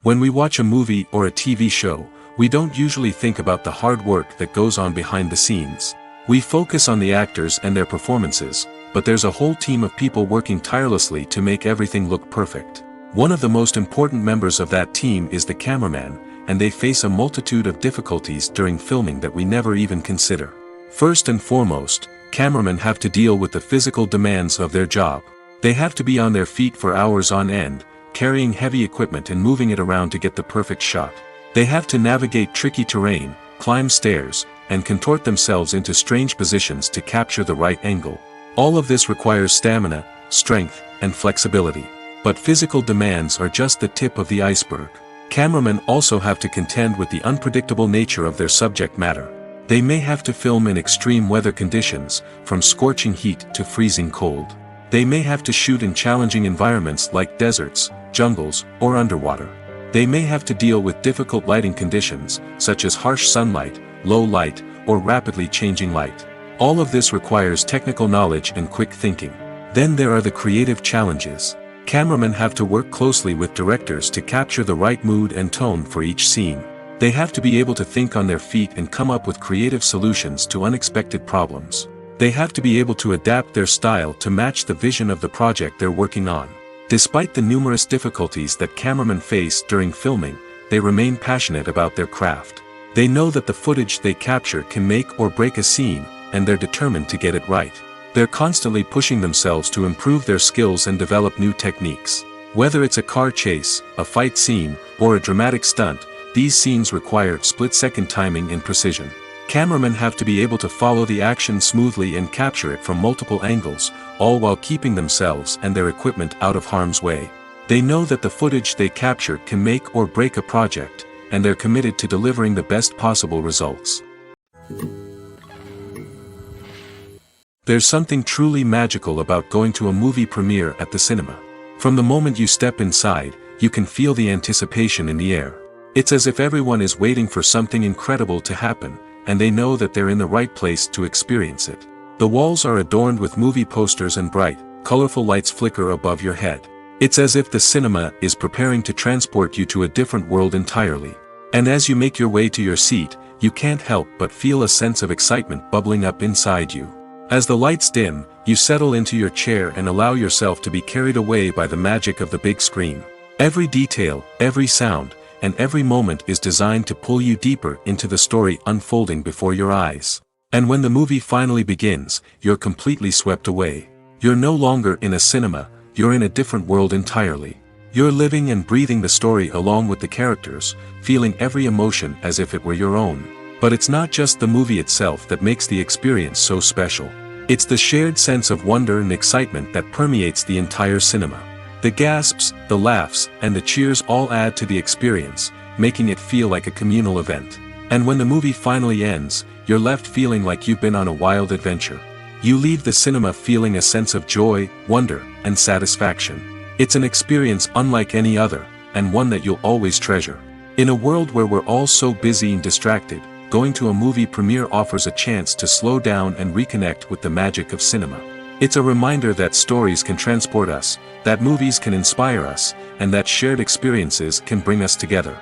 When we watch a movie or a TV show, we don't usually think about the hard work that goes on behind the scenes. We focus on the actors and their performances, but there's a whole team of people working tirelessly to make everything look perfect. One of the most important members of that team is the cameraman, and they face a multitude of difficulties during filming that we never even consider. First and foremost, cameramen have to deal with the physical demands of their job. They have to be on their feet for hours on end, carrying heavy equipment and moving it around to get the perfect shot. They have to navigate tricky terrain, climb stairs, and contort themselves into strange positions to capture the right angle. All of this requires stamina, strength, and flexibility. But physical demands are just the tip of the iceberg. Cameramen also have to contend with the unpredictable nature of their subject matter. They may have to film in extreme weather conditions, from scorching heat to freezing cold. They may have to shoot in challenging environments like deserts, jungles, or underwater. They may have to deal with difficult lighting conditions, such as harsh sunlight, low light, or rapidly changing light. All of this requires technical knowledge and quick thinking. Then there are the creative challenges. Cameramen have to work closely with directors to capture the right mood and tone for each scene. They have to be able to think on their feet and come up with creative solutions to unexpected problems. They have to be able to adapt their style to match the vision of the project they're working on. Despite the numerous difficulties that cameramen face during filming, they remain passionate about their craft. They know that the footage they capture can make or break a scene, and they're determined to get it right. They're constantly pushing themselves to improve their skills and develop new techniques. Whether it's a car chase, a fight scene, or a dramatic stunt, these scenes require split-second timing and precision. Cameramen have to be able to follow the action smoothly and capture it from multiple angles, all while keeping themselves and their equipment out of harm's way. They know that the footage they capture can make or break a project, and they're committed to delivering the best possible results. There's something truly magical about going to a movie premiere at the cinema. From the moment you step inside, you can feel the anticipation in the air. It's as if everyone is waiting for something incredible to happen, and they know that they're in the right place to experience it. The walls are adorned with movie posters and bright, colorful lights flicker above your head. It's as if the cinema is preparing to transport you to a different world entirely. And as you make your way to your seat, you can't help but feel a sense of excitement bubbling up inside you. As the lights dim, you settle into your chair and allow yourself to be carried away by the magic of the big screen. Every detail, every sound, and every moment is designed to pull you deeper into the story unfolding before your eyes. And when the movie finally begins, you're completely swept away. You're no longer in a cinema, you're in a different world entirely. You're living and breathing the story along with the characters, feeling every emotion as if it were your own. But it's not just the movie itself that makes the experience so special. It's the shared sense of wonder and excitement that permeates the entire cinema. The gasps, the laughs, and the cheers all add to the experience, making it feel like a communal event. And when the movie finally ends, you're left feeling like you've been on a wild adventure. You leave the cinema feeling a sense of joy, wonder, and satisfaction. It's an experience unlike any other, and one that you'll always treasure. In a world where we're all so busy and distracted, going to a movie premiere offers a chance to slow down and reconnect with the magic of cinema. It's a reminder that stories can transport us, that movies can inspire us, and that shared experiences can bring us together.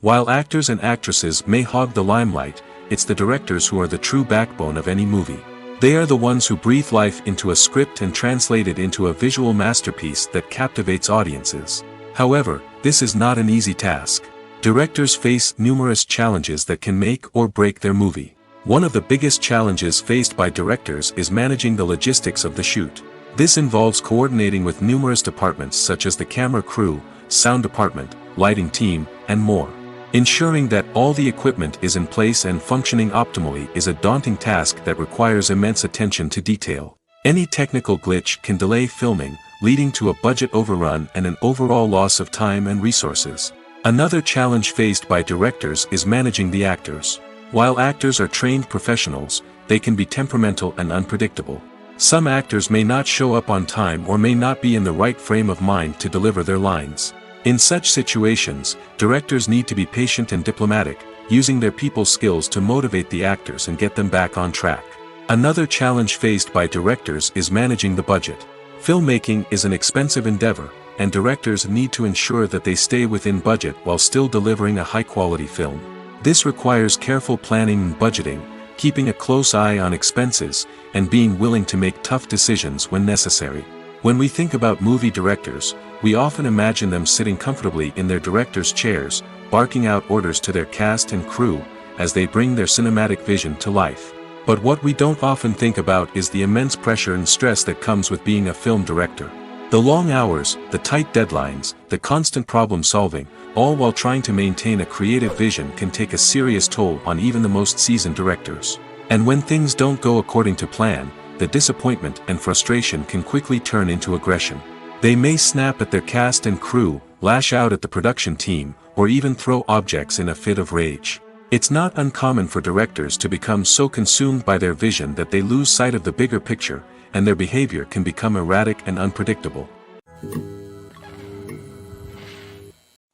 While actors and actresses may hog the limelight, it's the directors who are the true backbone of any movie. They are the ones who breathe life into a script and translate it into a visual masterpiece that captivates audiences. However, this is not an easy task. Directors face numerous challenges that can make or break their movie. One of the biggest challenges faced by directors is managing the logistics of the shoot. This involves coordinating with numerous departments such as the camera crew, sound department, lighting team, and more. Ensuring that all the equipment is in place and functioning optimally is a daunting task that requires immense attention to detail. Any technical glitch can delay filming, leading to a budget overrun and an overall loss of time and resources. Another challenge faced by directors is managing the actors. While actors are trained professionals, they can be temperamental and unpredictable. Some actors may not show up on time or may not be in the right frame of mind to deliver their lines. In such situations, directors need to be patient and diplomatic, using their people skills to motivate the actors and get them back on track. Another challenge faced by directors is managing the budget. Filmmaking is an expensive endeavor, and directors need to ensure that they stay within budget while still delivering a high-quality film. This requires careful planning and budgeting, keeping a close eye on expenses, and being willing to make tough decisions when necessary. When we think about movie directors, we often imagine them sitting comfortably in their director's chairs, barking out orders to their cast and crew, as they bring their cinematic vision to life. But what we don't often think about is the immense pressure and stress that comes with being a film director. The long hours, the tight deadlines, the constant problem solving, all while trying to maintain a creative vision can take a serious toll on even the most seasoned directors. And when things don't go according to plan, the disappointment and frustration can quickly turn into aggression. They may snap at their cast and crew, lash out at the production team, or even throw objects in a fit of rage. It's not uncommon for directors to become so consumed by their vision that they lose sight of the bigger picture, and their behavior can become erratic and unpredictable.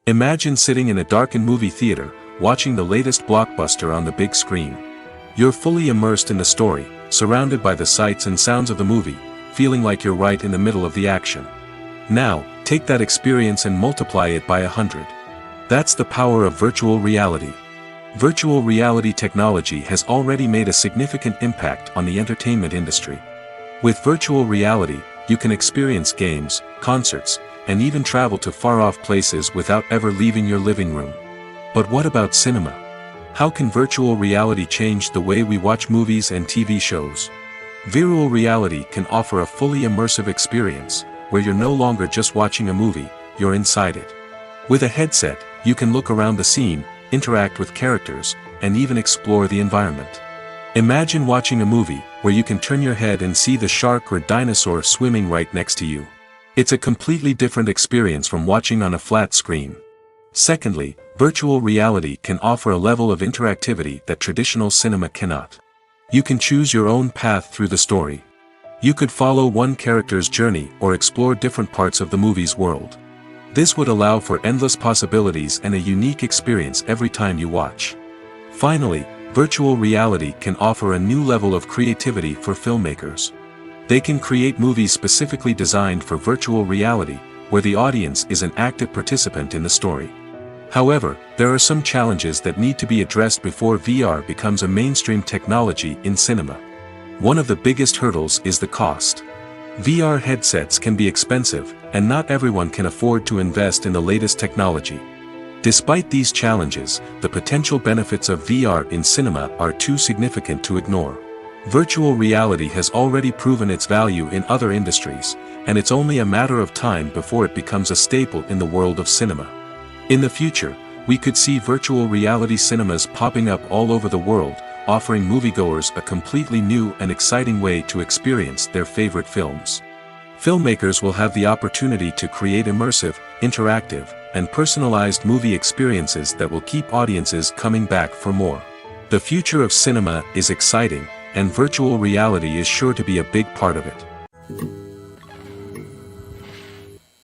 Imagine sitting in a darkened movie theater, watching the latest blockbuster on the big screen. You're fully immersed in the story, surrounded by the sights and sounds of the movie, feeling like you're right in the middle of the action. Now, take that experience and multiply it by 100. That's the power of virtual reality. Virtual reality technology has already made a significant impact on the entertainment industry. With virtual reality, you can experience games, concerts, and even travel to far-off places without ever leaving your living room. But what about cinema? How can virtual reality change the way we watch movies and TV shows? Virtual reality can offer a fully immersive experience, where you're no longer just watching a movie, you're inside it. With a headset, you can look around the scene, interact with characters, and even explore the environment. Imagine watching a movie, where you can turn your head and see the shark or dinosaur swimming right next to you. It's a completely different experience from watching on a flat screen. Secondly, virtual reality can offer a level of interactivity that traditional cinema cannot. You can choose your own path through the story. You could follow one character's journey or explore different parts of the movie's world. This would allow for endless possibilities and a unique experience every time you watch. Finally, virtual reality can offer a new level of creativity for filmmakers. They can create movies specifically designed for virtual reality, where the audience is an active participant in the story. However, there are some challenges that need to be addressed before VR becomes a mainstream technology in cinema. One of the biggest hurdles is the cost. VR headsets can be expensive, and not everyone can afford to invest in the latest technology. Despite these challenges, the potential benefits of VR in cinema are too significant to ignore. Virtual reality has already proven its value in other industries, and it's only a matter of time before it becomes a staple in the world of cinema. In the future, we could see virtual reality cinemas popping up all over the world, offering moviegoers a completely new and exciting way to experience their favorite films. Filmmakers will have the opportunity to create immersive, interactive, and personalized movie experiences that will keep audiences coming back for more. The future of cinema is exciting, and virtual reality is sure to be a big part of it.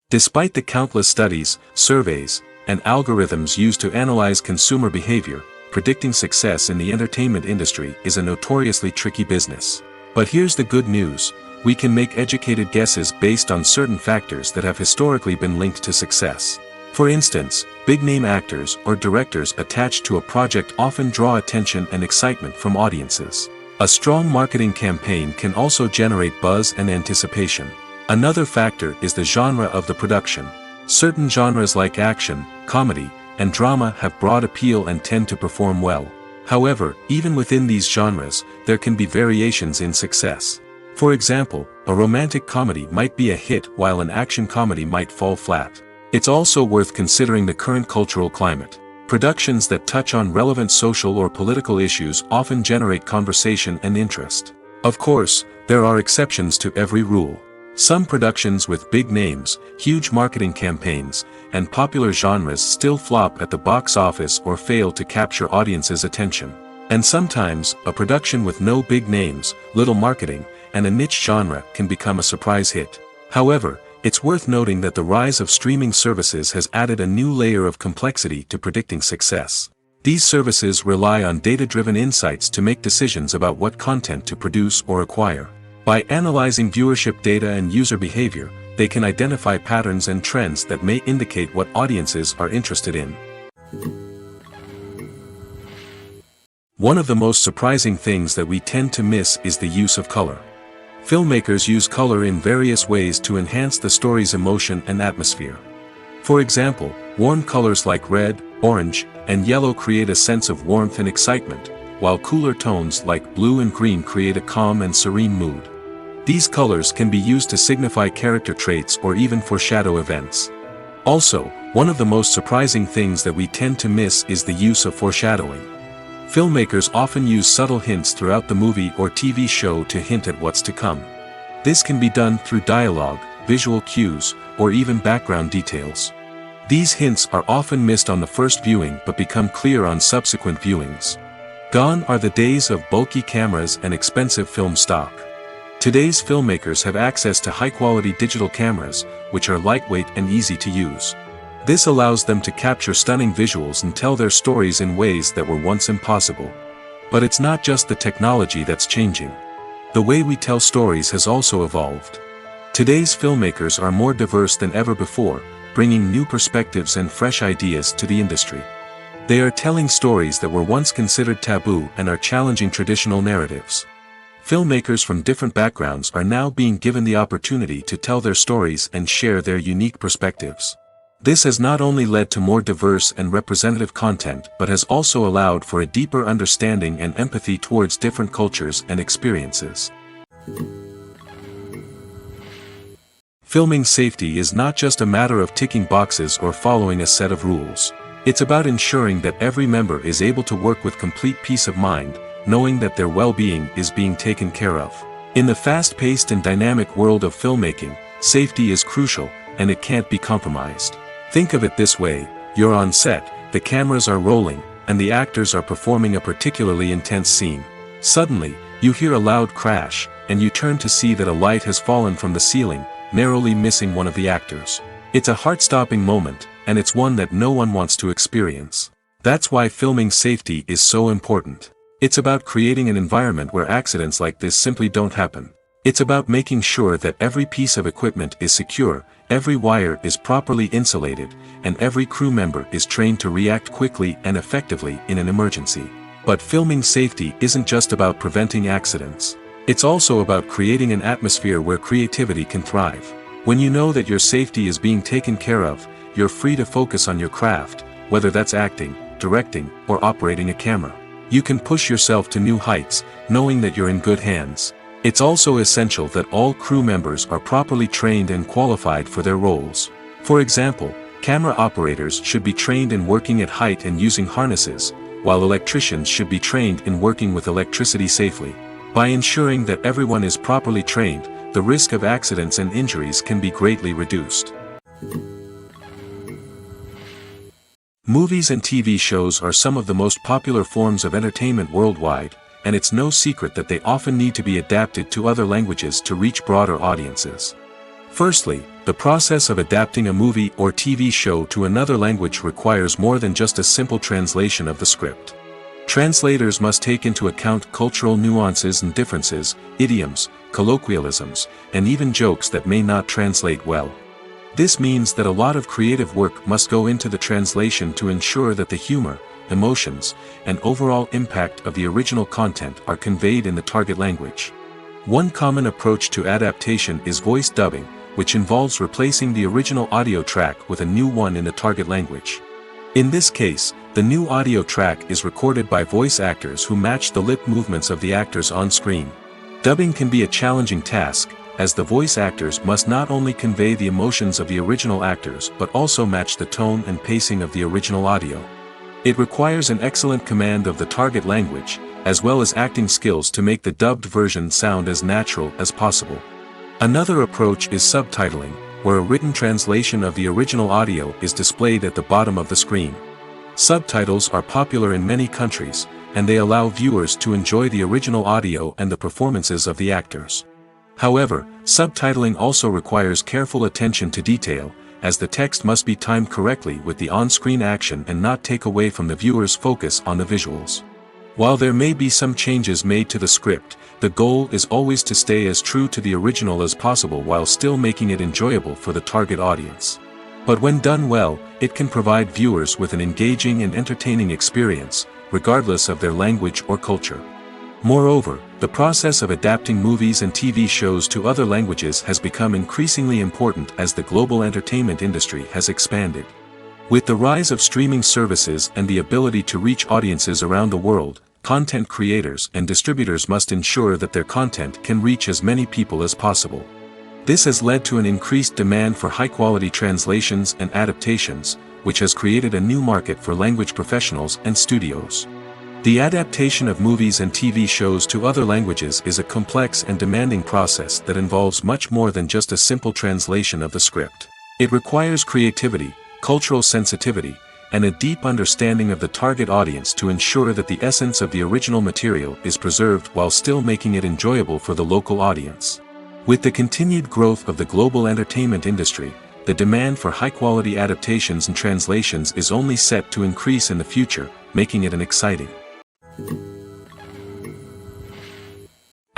Despite the countless studies, surveys, and algorithms used to analyze consumer behavior, predicting success in the entertainment industry is a notoriously tricky business. But here's the good news: we can make educated guesses based on certain factors that have historically been linked to success. For instance, big-name actors or directors attached to a project often draw attention and excitement from audiences. A strong marketing campaign can also generate buzz and anticipation. Another factor is the genre of the production. Certain genres like action, comedy, and drama have broad appeal and tend to perform well. However, even within these genres, there can be variations in success. For example, a romantic comedy might be a hit while an action comedy might fall flat. It's also worth considering the current cultural climate. Productions that touch on relevant social or political issues often generate conversation and interest. Of course, there are exceptions to every rule. Some productions with big names, huge marketing campaigns, and popular genres still flop at the box office or fail to capture audiences' attention. And sometimes, a production with no big names, little marketing, and a niche genre can become a surprise hit. However, it's worth noting that the rise of streaming services has added a new layer of complexity to predicting success. These services rely on data-driven insights to make decisions about what content to produce or acquire. By analyzing viewership data and user behavior, they can identify patterns and trends that may indicate what audiences are interested in. One of the most surprising things that we tend to miss is the use of color. Filmmakers use color in various ways to enhance the story's emotion and atmosphere. For example, warm colors like red, orange, and yellow create a sense of warmth and excitement, while cooler tones like blue and green create a calm and serene mood. These colors can be used to signify character traits or even foreshadow events. Also, one of the most surprising things that we tend to miss is the use of foreshadowing. Filmmakers often use subtle hints throughout the movie or TV show to hint at what's to come. This can be done through dialogue, visual cues, or even background details. These hints are often missed on the first viewing but become clear on subsequent viewings. Gone are the days of bulky cameras and expensive film stock. Today's filmmakers have access to high-quality digital cameras, which are lightweight and easy to use. This allows them to capture stunning visuals and tell their stories in ways that were once impossible. But it's not just the technology that's changing. The way we tell stories has also evolved. Today's filmmakers are more diverse than ever before, bringing new perspectives and fresh ideas to the industry. They are telling stories that were once considered taboo and are challenging traditional narratives. Filmmakers from different backgrounds are now being given the opportunity to tell their stories and share their unique perspectives. This has not only led to more diverse and representative content but has also allowed for a deeper understanding and empathy towards different cultures and experiences. Filming safety is not just a matter of ticking boxes or following a set of rules. It's about ensuring that every member is able to work with complete peace of mind, knowing that their well-being is being taken care of. In the fast-paced and dynamic world of filmmaking, safety is crucial, and it can't be compromised. Think of it this way: you're on set, the cameras are rolling, and the actors are performing a particularly intense scene. Suddenly, you hear a loud crash, and you turn to see that a light has fallen from the ceiling, narrowly missing one of the actors. It's a heart-stopping moment, and it's one that no one wants to experience. That's why filming safety is so important. It's about creating an environment where accidents like this simply don't happen. It's about making sure that every piece of equipment is secure, every wire is properly insulated, and every crew member is trained to react quickly and effectively in an emergency. But filming safety isn't just about preventing accidents. It's also about creating an atmosphere where creativity can thrive. When you know that your safety is being taken care of, you're free to focus on your craft, whether that's acting, directing, or operating a camera. You can push yourself to new heights, knowing that you're in good hands. It's also essential that all crew members are properly trained and qualified for their roles. For example, camera operators should be trained in working at height and using harnesses, while electricians should be trained in working with electricity safely. By ensuring that everyone is properly trained, the risk of accidents and injuries can be greatly reduced. Movies and TV shows are some of the most popular forms of entertainment worldwide, and it's no secret that they often need to be adapted to other languages to reach broader audiences. Firstly, the process of adapting a movie or TV show to another language requires more than just a simple translation of the script. Translators must take into account cultural nuances and differences, idioms, colloquialisms, and even jokes that may not translate well. This means that a lot of creative work must go into the translation to ensure that the humor, emotions, and overall impact of the original content are conveyed in the target language. One common approach to adaptation is voice dubbing, which involves replacing the original audio track with a new one in the target language. In this case, the new audio track is recorded by voice actors who match the lip movements of the actors on screen. Dubbing can be a challenging task, as the voice actors must not only convey the emotions of the original actors but also match the tone and pacing of the original audio. It requires an excellent command of the target language, as well as acting skills to make the dubbed version sound as natural as possible. Another approach is subtitling, where a written translation of the original audio is displayed at the bottom of the screen. Subtitles are popular in many countries, and they allow viewers to enjoy the original audio and the performances of the actors. However, subtitling also requires careful attention to detail, as the text must be timed correctly with the on-screen action and not take away from the viewer's focus on the visuals. While there may be some changes made to the script, the goal is always to stay as true to the original as possible while still making it enjoyable for the target audience. But when done well, it can provide viewers with an engaging and entertaining experience, regardless of their language or culture. Moreover, the process of adapting movies and TV shows to other languages has become increasingly important as the global entertainment industry has expanded. With the rise of streaming services and the ability to reach audiences around the world, content creators and distributors must ensure that their content can reach as many people as possible. This has led to an increased demand for high-quality translations and adaptations, which has created a new market for language professionals and studios. The adaptation of movies and TV shows to other languages is a complex and demanding process that involves much more than just a simple translation of the script. It requires creativity, cultural sensitivity, and a deep understanding of the target audience to ensure that the essence of the original material is preserved while still making it enjoyable for the local audience. With the continued growth of the global entertainment industry, the demand for high-quality adaptations and translations is only set to increase in the future, making it an exciting.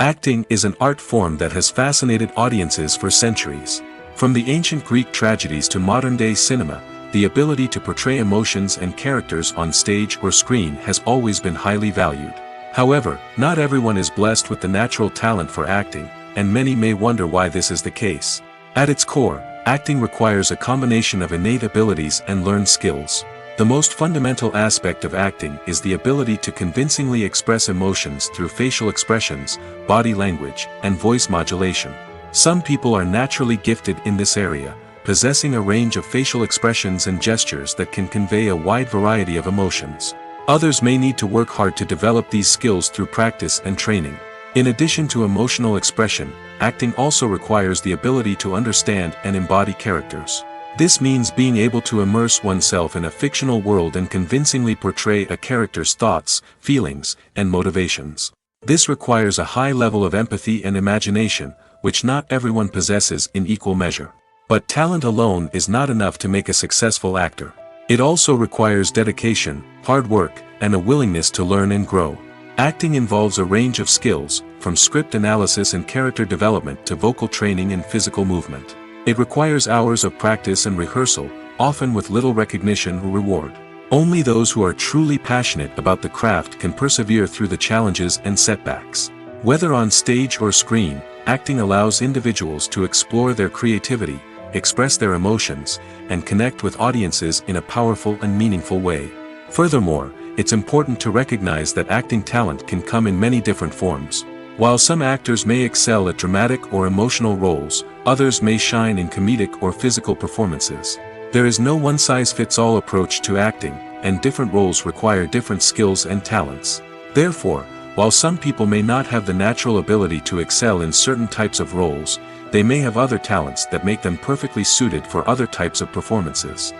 Acting is an art form that has fascinated audiences for centuries. From the ancient Greek tragedies to modern-day cinema, the ability to portray emotions and characters on stage or screen has always been highly valued. However, not everyone is blessed with the natural talent for acting, and many may wonder why this is the case. At its core, acting requires a combination of innate abilities and learned skills. The most fundamental aspect of acting is the ability to convincingly express emotions through facial expressions, body language, and voice modulation. Some people are naturally gifted in this area, possessing a range of facial expressions and gestures that can convey a wide variety of emotions. Others may need to work hard to develop these skills through practice and training. In addition to emotional expression, acting also requires the ability to understand and embody characters. This means being able to immerse oneself in a fictional world and convincingly portray a character's thoughts, feelings, and motivations. This requires a high level of empathy and imagination, which not everyone possesses in equal measure. But talent alone is not enough to make a successful actor. It also requires dedication, hard work, and a willingness to learn and grow. Acting involves a range of skills, from script analysis and character development to vocal training and physical movement. It requires hours of practice and rehearsal, often with little recognition or reward. Only those who are truly passionate about the craft can persevere through the challenges and setbacks. Whether on stage or screen, acting allows individuals to explore their creativity, express their emotions, and connect with audiences in a powerful and meaningful way. Furthermore, it's important to recognize that acting talent can come in many different forms. While some actors may excel at dramatic or emotional roles, others may shine in comedic or physical performances. There is no one-size-fits-all approach to acting, and different roles require different skills and talents. Therefore, while some people may not have the natural ability to excel in certain types of roles, they may have other talents that make them perfectly suited for other types of performances.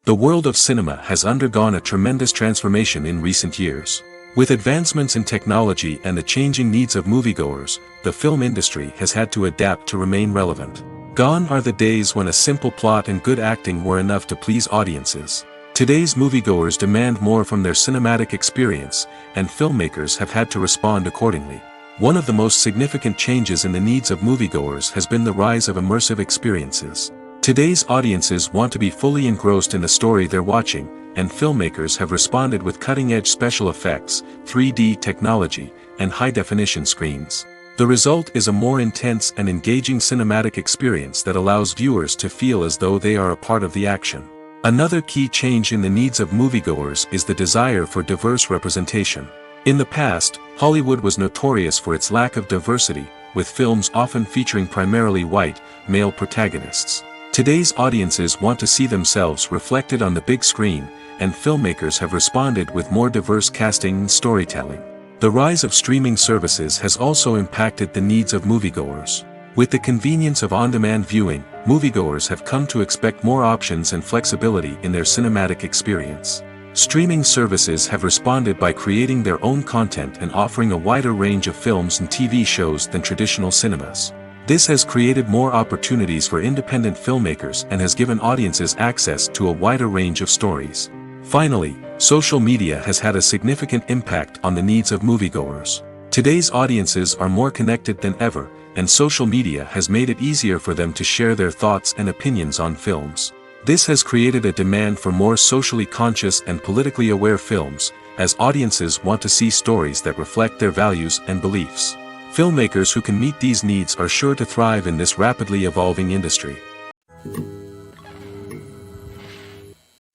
The world of cinema has undergone a tremendous transformation in recent years. With advancements in technology and the changing needs of moviegoers, the film industry has had to adapt to remain relevant. Gone are the days when a simple plot and good acting were enough to please audiences. Today's moviegoers demand more from their cinematic experience, and filmmakers have had to respond accordingly. One of the most significant changes in the needs of moviegoers has been the rise of immersive experiences. Today's audiences want to be fully engrossed in the story they're watching, and filmmakers have responded with cutting-edge special effects, 3D technology, and high-definition screens. The result is a more intense and engaging cinematic experience that allows viewers to feel as though they are a part of the action. Another key change in the needs of moviegoers is the desire for diverse representation. In the past, Hollywood was notorious for its lack of diversity, with films often featuring primarily white, male protagonists. Today's audiences want to see themselves reflected on the big screen, and filmmakers have responded with more diverse casting and storytelling. The rise of streaming services has also impacted the needs of moviegoers. With the convenience of on-demand viewing, moviegoers have come to expect more options and flexibility in their cinematic experience. Streaming services have responded by creating their own content and offering a wider range of films and TV shows than traditional cinemas. This has created more opportunities for independent filmmakers and has given audiences access to a wider range of stories. Finally, social media has had a significant impact on the needs of moviegoers. Today's audiences are more connected than ever, and social media has made it easier for them to share their thoughts and opinions on films. This has created a demand for more socially conscious and politically aware films, as audiences want to see stories that reflect their values and beliefs. Filmmakers who can meet these needs are sure to thrive in this rapidly evolving industry.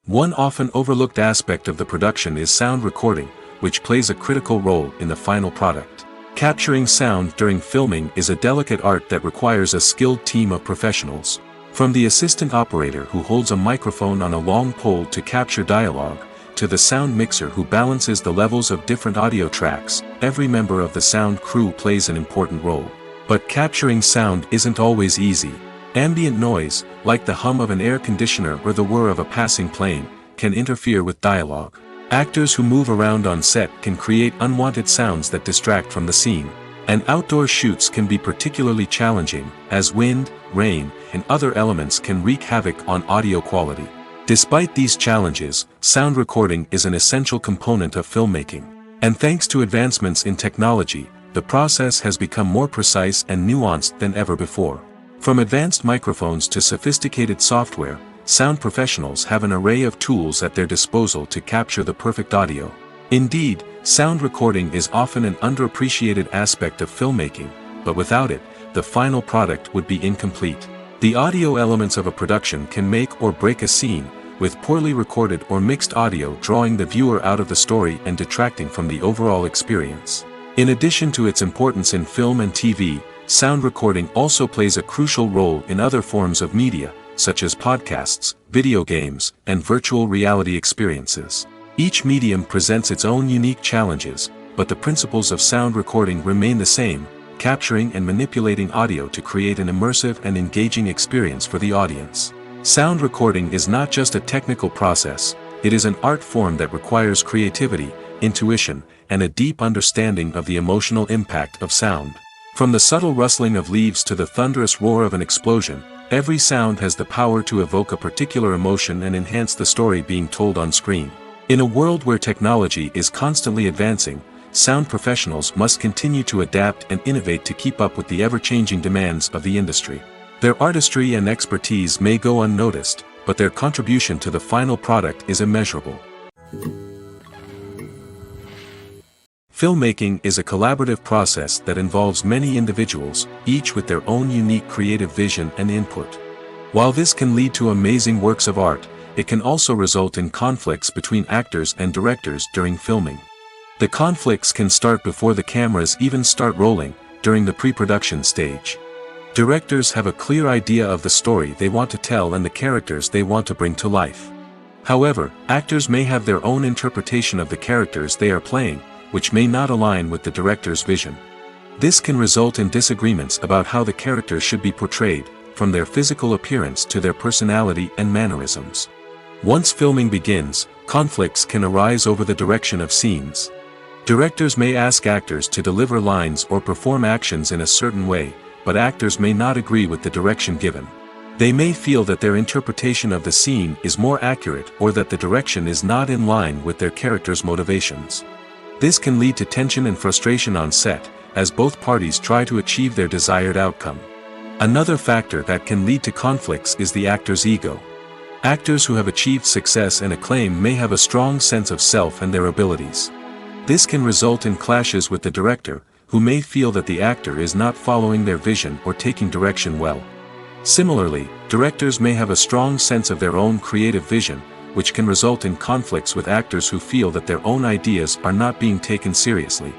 One often overlooked aspect of the production is sound recording, which plays a critical role in the final product. Capturing sound during filming is a delicate art that requires a skilled team of professionals. From the assistant operator who holds a microphone on a long pole to capture dialogue, to the sound mixer who balances the levels of different audio tracks, every member of the sound crew plays an important role. But capturing sound isn't always easy. Ambient noise, like the hum of an air conditioner or the whir of a passing plane, can interfere with dialogue. Actors who move around on set can create unwanted sounds that distract from the scene. And outdoor shoots can be particularly challenging, as wind, rain, and other elements can wreak havoc on audio quality. Despite these challenges, sound recording is an essential component of filmmaking. And thanks to advancements in technology, the process has become more precise and nuanced than ever before. From advanced microphones to sophisticated software, sound professionals have an array of tools at their disposal to capture the perfect audio. Indeed, sound recording is often an underappreciated aspect of filmmaking, but without it, the final product would be incomplete. The audio elements of a production can make or break a scene, with poorly recorded or mixed audio drawing the viewer out of the story and detracting from the overall experience. In addition to its importance in film and TV, sound recording also plays a crucial role in other forms of media, such as podcasts, video games, and virtual reality experiences. Each medium presents its own unique challenges, but the principles of sound recording remain the same, capturing and manipulating audio to create an immersive and engaging experience for the audience. Sound recording is not just a technical process, it is an art form that requires creativity, intuition, and a deep understanding of the emotional impact of sound. From the subtle rustling of leaves to the thunderous roar of an explosion, every sound has the power to evoke a particular emotion and enhance the story being told on screen. In a world where technology is constantly advancing, sound professionals must continue to adapt and innovate to keep up with the ever-changing demands of the industry. Their artistry and expertise may go unnoticed, but their contribution to the final product is immeasurable. Filmmaking is a collaborative process that involves many individuals, each with their own unique creative vision and input. While this can lead to amazing works of art, it can also result in conflicts between actors and directors during filming. The conflicts can start before the cameras even start rolling, during the pre-production stage. Directors have a clear idea of the story they want to tell and the characters they want to bring to life. However, actors may have their own interpretation of the characters they are playing, which may not align with the director's vision. This can result in disagreements about how the characters should be portrayed, from their physical appearance to their personality and mannerisms. Once filming begins, conflicts can arise over the direction of scenes. Directors may ask actors to deliver lines or perform actions in a certain way, but actors may not agree with the direction given. They may feel that their interpretation of the scene is more accurate or that the direction is not in line with their character's motivations. This can lead to tension and frustration on set, as both parties try to achieve their desired outcome. Another factor that can lead to conflicts is the actor's ego. Actors who have achieved success and acclaim may have a strong sense of self and their abilities. This can result in clashes with the director, who may feel that the actor is not following their vision or taking direction well. Similarly, directors may have a strong sense of their own creative vision, which can result in conflicts with actors who feel that their own ideas are not being taken seriously.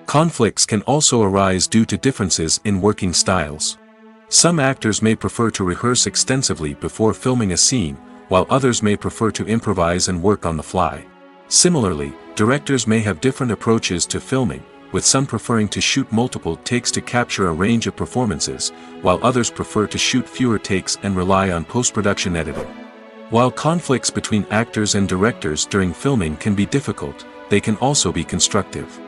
Conflicts can also arise due to differences in working styles. Some actors may prefer to rehearse extensively before filming a scene, while others may prefer to improvise and work on the fly. Similarly, directors may have different approaches to filming, with some preferring to shoot multiple takes to capture a range of performances, while others prefer to shoot fewer takes and rely on post-production editing. While conflicts between actors and directors during filming can be difficult, they can also be constructive.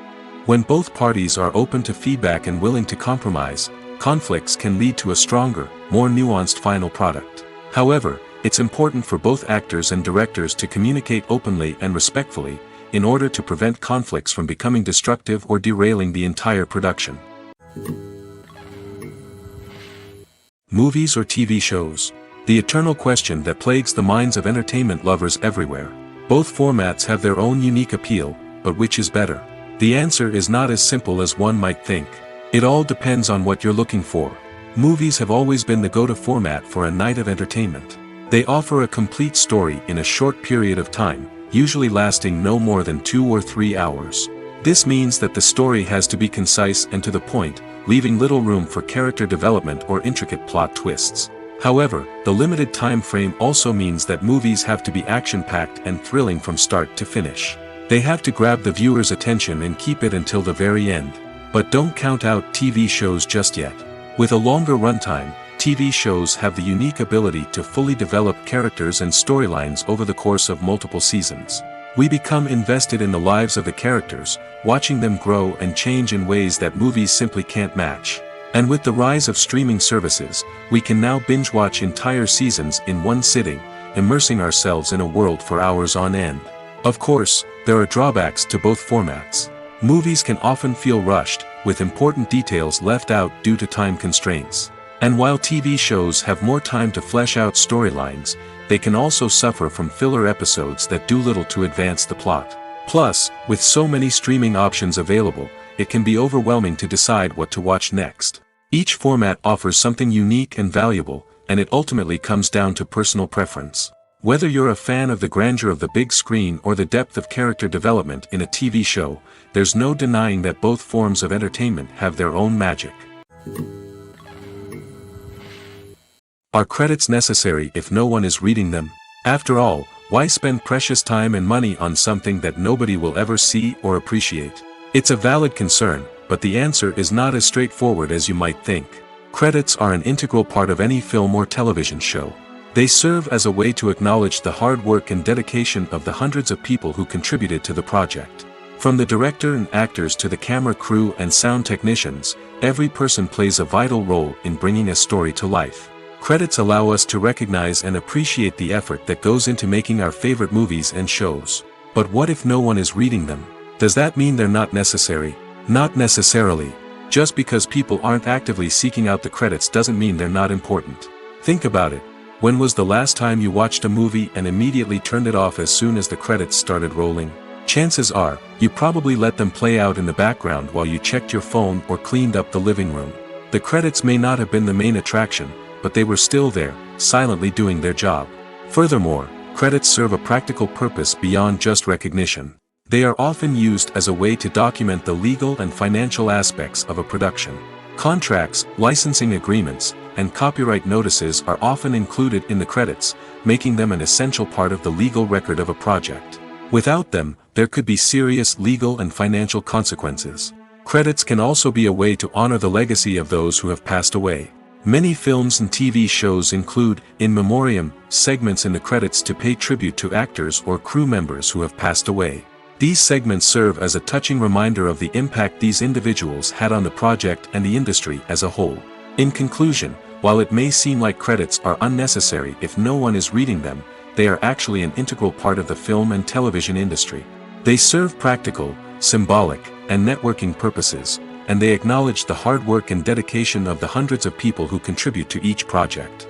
When both parties are open to feedback and willing to compromise, conflicts can lead to a stronger, more nuanced final product. However, it's important for both actors and directors to communicate openly and respectfully, in order to prevent conflicts from becoming destructive or derailing the entire production. Movies or TV shows? The eternal question that plagues the minds of entertainment lovers everywhere. Both formats have their own unique appeal, but which is better? The answer is not as simple as one might think. It all depends on what you're looking for. Movies have always been the go-to format for a night of entertainment. They offer a complete story in a short period of time, usually lasting no more than 2 or 3 hours. This means that the story has to be concise and to the point, leaving little room for character development or intricate plot twists. However, the limited time frame also means that movies have to be action-packed and thrilling from start to finish. They have to grab the viewer's attention and keep it until the very end. But don't count out TV shows just yet. With a longer runtime, TV shows have the unique ability to fully develop characters and storylines over the course of multiple seasons. We become invested in the lives of the characters, watching them grow and change in ways that movies simply can't match. And with the rise of streaming services, we can now binge-watch entire seasons in one sitting, immersing ourselves in a world for hours on end. Of course, there are drawbacks to both formats. Movies can often feel rushed, with important details left out due to time constraints. And while TV shows have more time to flesh out storylines, they can also suffer from filler episodes that do little to advance the plot. Plus, with so many streaming options available, it can be overwhelming to decide what to watch next. Each format offers something unique and valuable, and it ultimately comes down to personal preference. Whether you're a fan of the grandeur of the big screen or the depth of character development in a TV show, there's no denying that both forms of entertainment have their own magic. Are credits necessary if no one is reading them? After all, why spend precious time and money on something that nobody will ever see or appreciate? It's a valid concern, but the answer is not as straightforward as you might think. Credits are an integral part of any film or television show. They serve as a way to acknowledge the hard work and dedication of the hundreds of people who contributed to the project. From the director and actors to the camera crew and sound technicians, every person plays a vital role in bringing a story to life. Credits allow us to recognize and appreciate the effort that goes into making our favorite movies and shows. But what if no one is reading them? Does that mean they're not necessary? Not necessarily. Just because people aren't actively seeking out the credits doesn't mean they're not important. Think about it. When was the last time you watched a movie and immediately turned it off as soon as the credits started rolling? Chances are, you probably let them play out in the background while you checked your phone or cleaned up the living room. The credits may not have been the main attraction, but they were still there, silently doing their job. Furthermore, credits serve a practical purpose beyond just recognition. They are often used as a way to document the legal and financial aspects of a production. Contracts, licensing agreements, and copyright notices are often included in the credits, making them an essential part of the legal record of a project. Without them, there could be serious legal and financial consequences. Credits can also be a way to honor the legacy of those who have passed away. Many films and TV shows include, in memoriam, segments in the credits to pay tribute to actors or crew members who have passed away. These segments serve as a touching reminder of the impact these individuals had on the project and the industry as a whole. In conclusion, while it may seem like credits are unnecessary if no one is reading them, they are actually an integral part of the film and television industry. They serve practical, symbolic, and networking purposes, and they acknowledge the hard work and dedication of the hundreds of people who contribute to each project.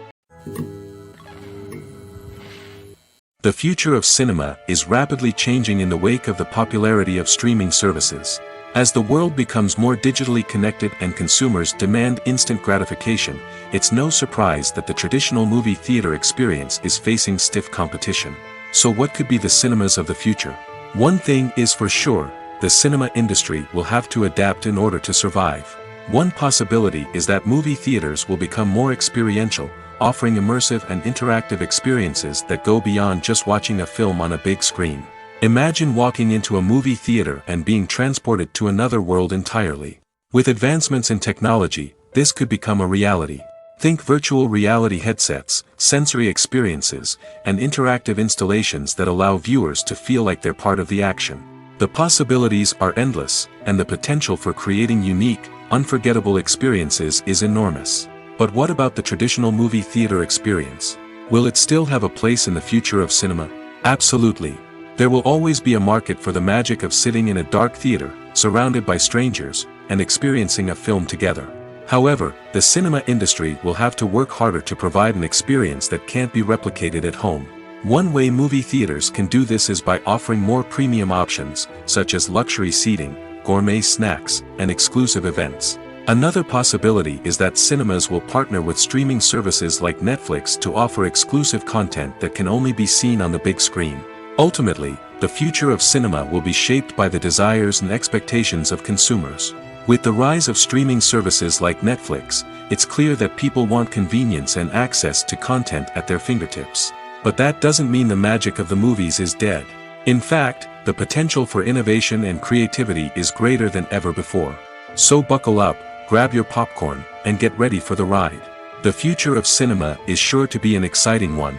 The future of cinema is rapidly changing in the wake of the popularity of streaming services. As the world becomes more digitally connected and consumers demand instant gratification, it's no surprise that the traditional movie theater experience is facing stiff competition. So what could be the cinemas of the future? One thing is for sure, the cinema industry will have to adapt in order to survive. One possibility is that movie theaters will become more experiential, offering immersive and interactive experiences that go beyond just watching a film on a big screen. Imagine walking into a movie theater and being transported to another world entirely. With advancements in technology, this could become a reality. Think virtual reality headsets, sensory experiences, and interactive installations that allow viewers to feel like they're part of the action. The possibilities are endless, and the potential for creating unique, unforgettable experiences is enormous. But what about the traditional movie theater experience? Will it still have a place in the future of cinema? Absolutely. There will always be a market for the magic of sitting in a dark theater, surrounded by strangers, and experiencing a film together. However, the cinema industry will have to work harder to provide an experience that can't be replicated at home. One way movie theaters can do this is by offering more premium options, such as luxury seating, gourmet snacks, and exclusive events. Another possibility is that cinemas will partner with streaming services like Netflix to offer exclusive content that can only be seen on the big screen. Ultimately, the future of cinema will be shaped by the desires and expectations of consumers. With the rise of streaming services like Netflix, it's clear that people want convenience and access to content at their fingertips. But that doesn't mean the magic of the movies is dead. In fact, the potential for innovation and creativity is greater than ever before. So buckle up, grab your popcorn, and get ready for the ride. The future of cinema is sure to be an exciting one.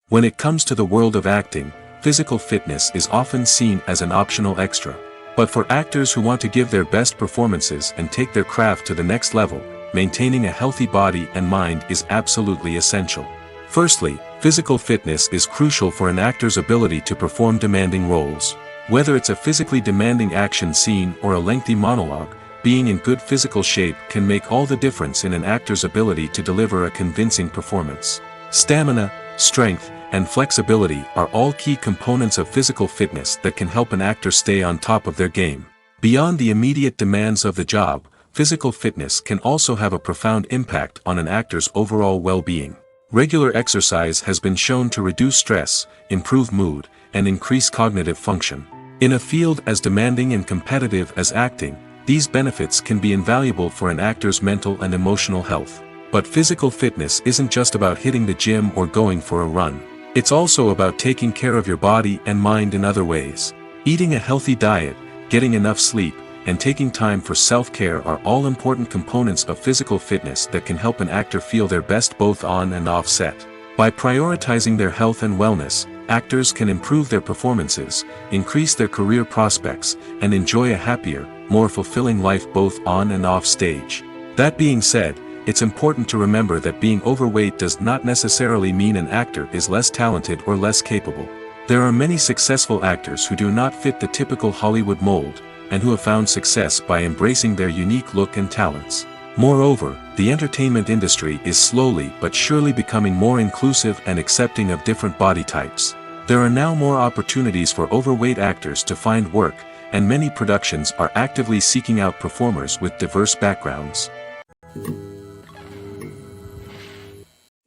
When it comes to the world of acting, physical fitness is often seen as an optional extra. But for actors who want to give their best performances and take their craft to the next level, maintaining a healthy body and mind is absolutely essential. Firstly, physical fitness is crucial for an actor's ability to perform demanding roles. Whether it's a physically demanding action scene or a lengthy monologue, being in good physical shape can make all the difference in an actor's ability to deliver a convincing performance. Stamina, strength, and flexibility are all key components of physical fitness that can help an actor stay on top of their game. Beyond the immediate demands of the job, physical fitness can also have a profound impact on an actor's overall well-being. Regular exercise has been shown to reduce stress, improve mood, and increase cognitive function. In a field as demanding and competitive as acting, these benefits can be invaluable for an actor's mental and emotional health. But physical fitness isn't just about hitting the gym or going for a run. It's also about taking care of your body and mind in other ways. Eating a healthy diet, getting enough sleep, and taking time for self-care are all important components of physical fitness that can help an actor feel their best both on and off set. By prioritizing their health and wellness, actors can improve their performances, increase their career prospects, and enjoy a happier, more fulfilling life both on and off stage. That being said, it's important to remember that being overweight does not necessarily mean an actor is less talented or less capable. There are many successful actors who do not fit the typical Hollywood mold, and who have found success by embracing their unique look and talents. Moreover, the entertainment industry is slowly but surely becoming more inclusive and accepting of different body types. There are now more opportunities for overweight actors to find work, and many productions are actively seeking out performers with diverse backgrounds.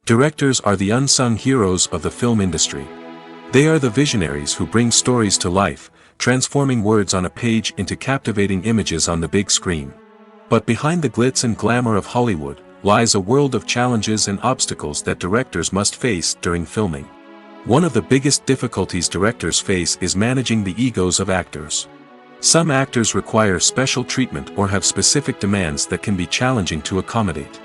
Directors are the unsung heroes of the film industry. They are the visionaries who bring stories to life, transforming words on a page into captivating images on the big screen. But behind the glitz and glamour of Hollywood lies a world of challenges and obstacles that directors must face during filming. One of the biggest difficulties directors face is managing the egos of actors. Some actors require special treatment or have specific demands that can be challenging to accommodate.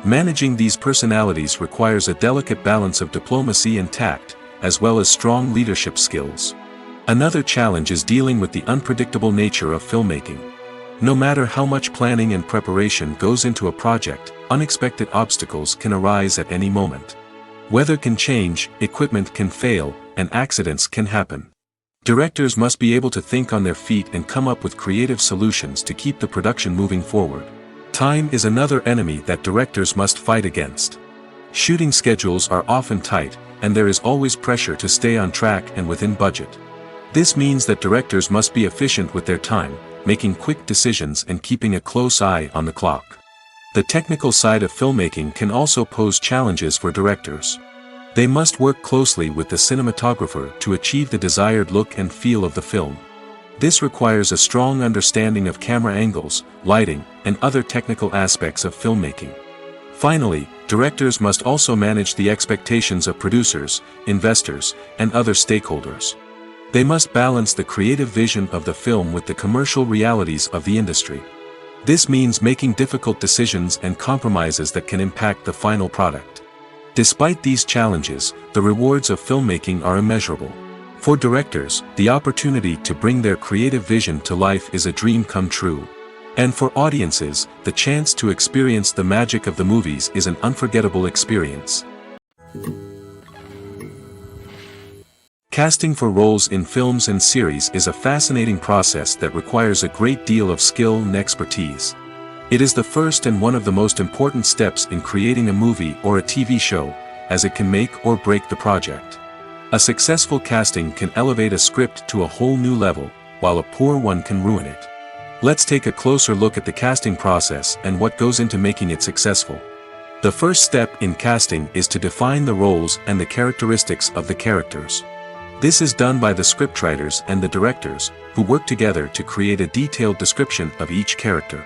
Managing these personalities requires a delicate balance of diplomacy and tact, as well as strong leadership skills. Another challenge is dealing with the unpredictable nature of filmmaking. No matter how much planning and preparation goes into a project, unexpected obstacles can arise at any moment. Weather can change, equipment can fail, and accidents can happen. Directors must be able to think on their feet and come up with creative solutions to keep the production moving forward. Time is another enemy that directors must fight against. Shooting schedules are often tight, and there is always pressure to stay on track and within budget. This means that directors must be efficient with their time, making quick decisions and keeping a close eye on the clock. The technical side of filmmaking can also pose challenges for directors. They must work closely with the cinematographer to achieve the desired look and feel of the film. This requires a strong understanding of camera angles, lighting, and other technical aspects of filmmaking. Finally, directors must also manage the expectations of producers, investors, and other stakeholders. They must balance the creative vision of the film with the commercial realities of the industry. This means making difficult decisions and compromises that can impact the final product. Despite these challenges, the rewards of filmmaking are immeasurable. For directors, the opportunity to bring their creative vision to life is a dream come true. And for audiences, the chance to experience the magic of the movies is an unforgettable experience. Casting for roles in films and series is a fascinating process that requires a great deal of skill and expertise. It is the first and one of the most important steps in creating a movie or a TV show, as it can make or break the project. A successful casting can elevate a script to a whole new level, while a poor one can ruin it. Let's take a closer look at the casting process and what goes into making it successful. The first step in casting is to define the roles and the characteristics of the characters. This is done by the scriptwriters and the directors, who work together to create a detailed description of each character.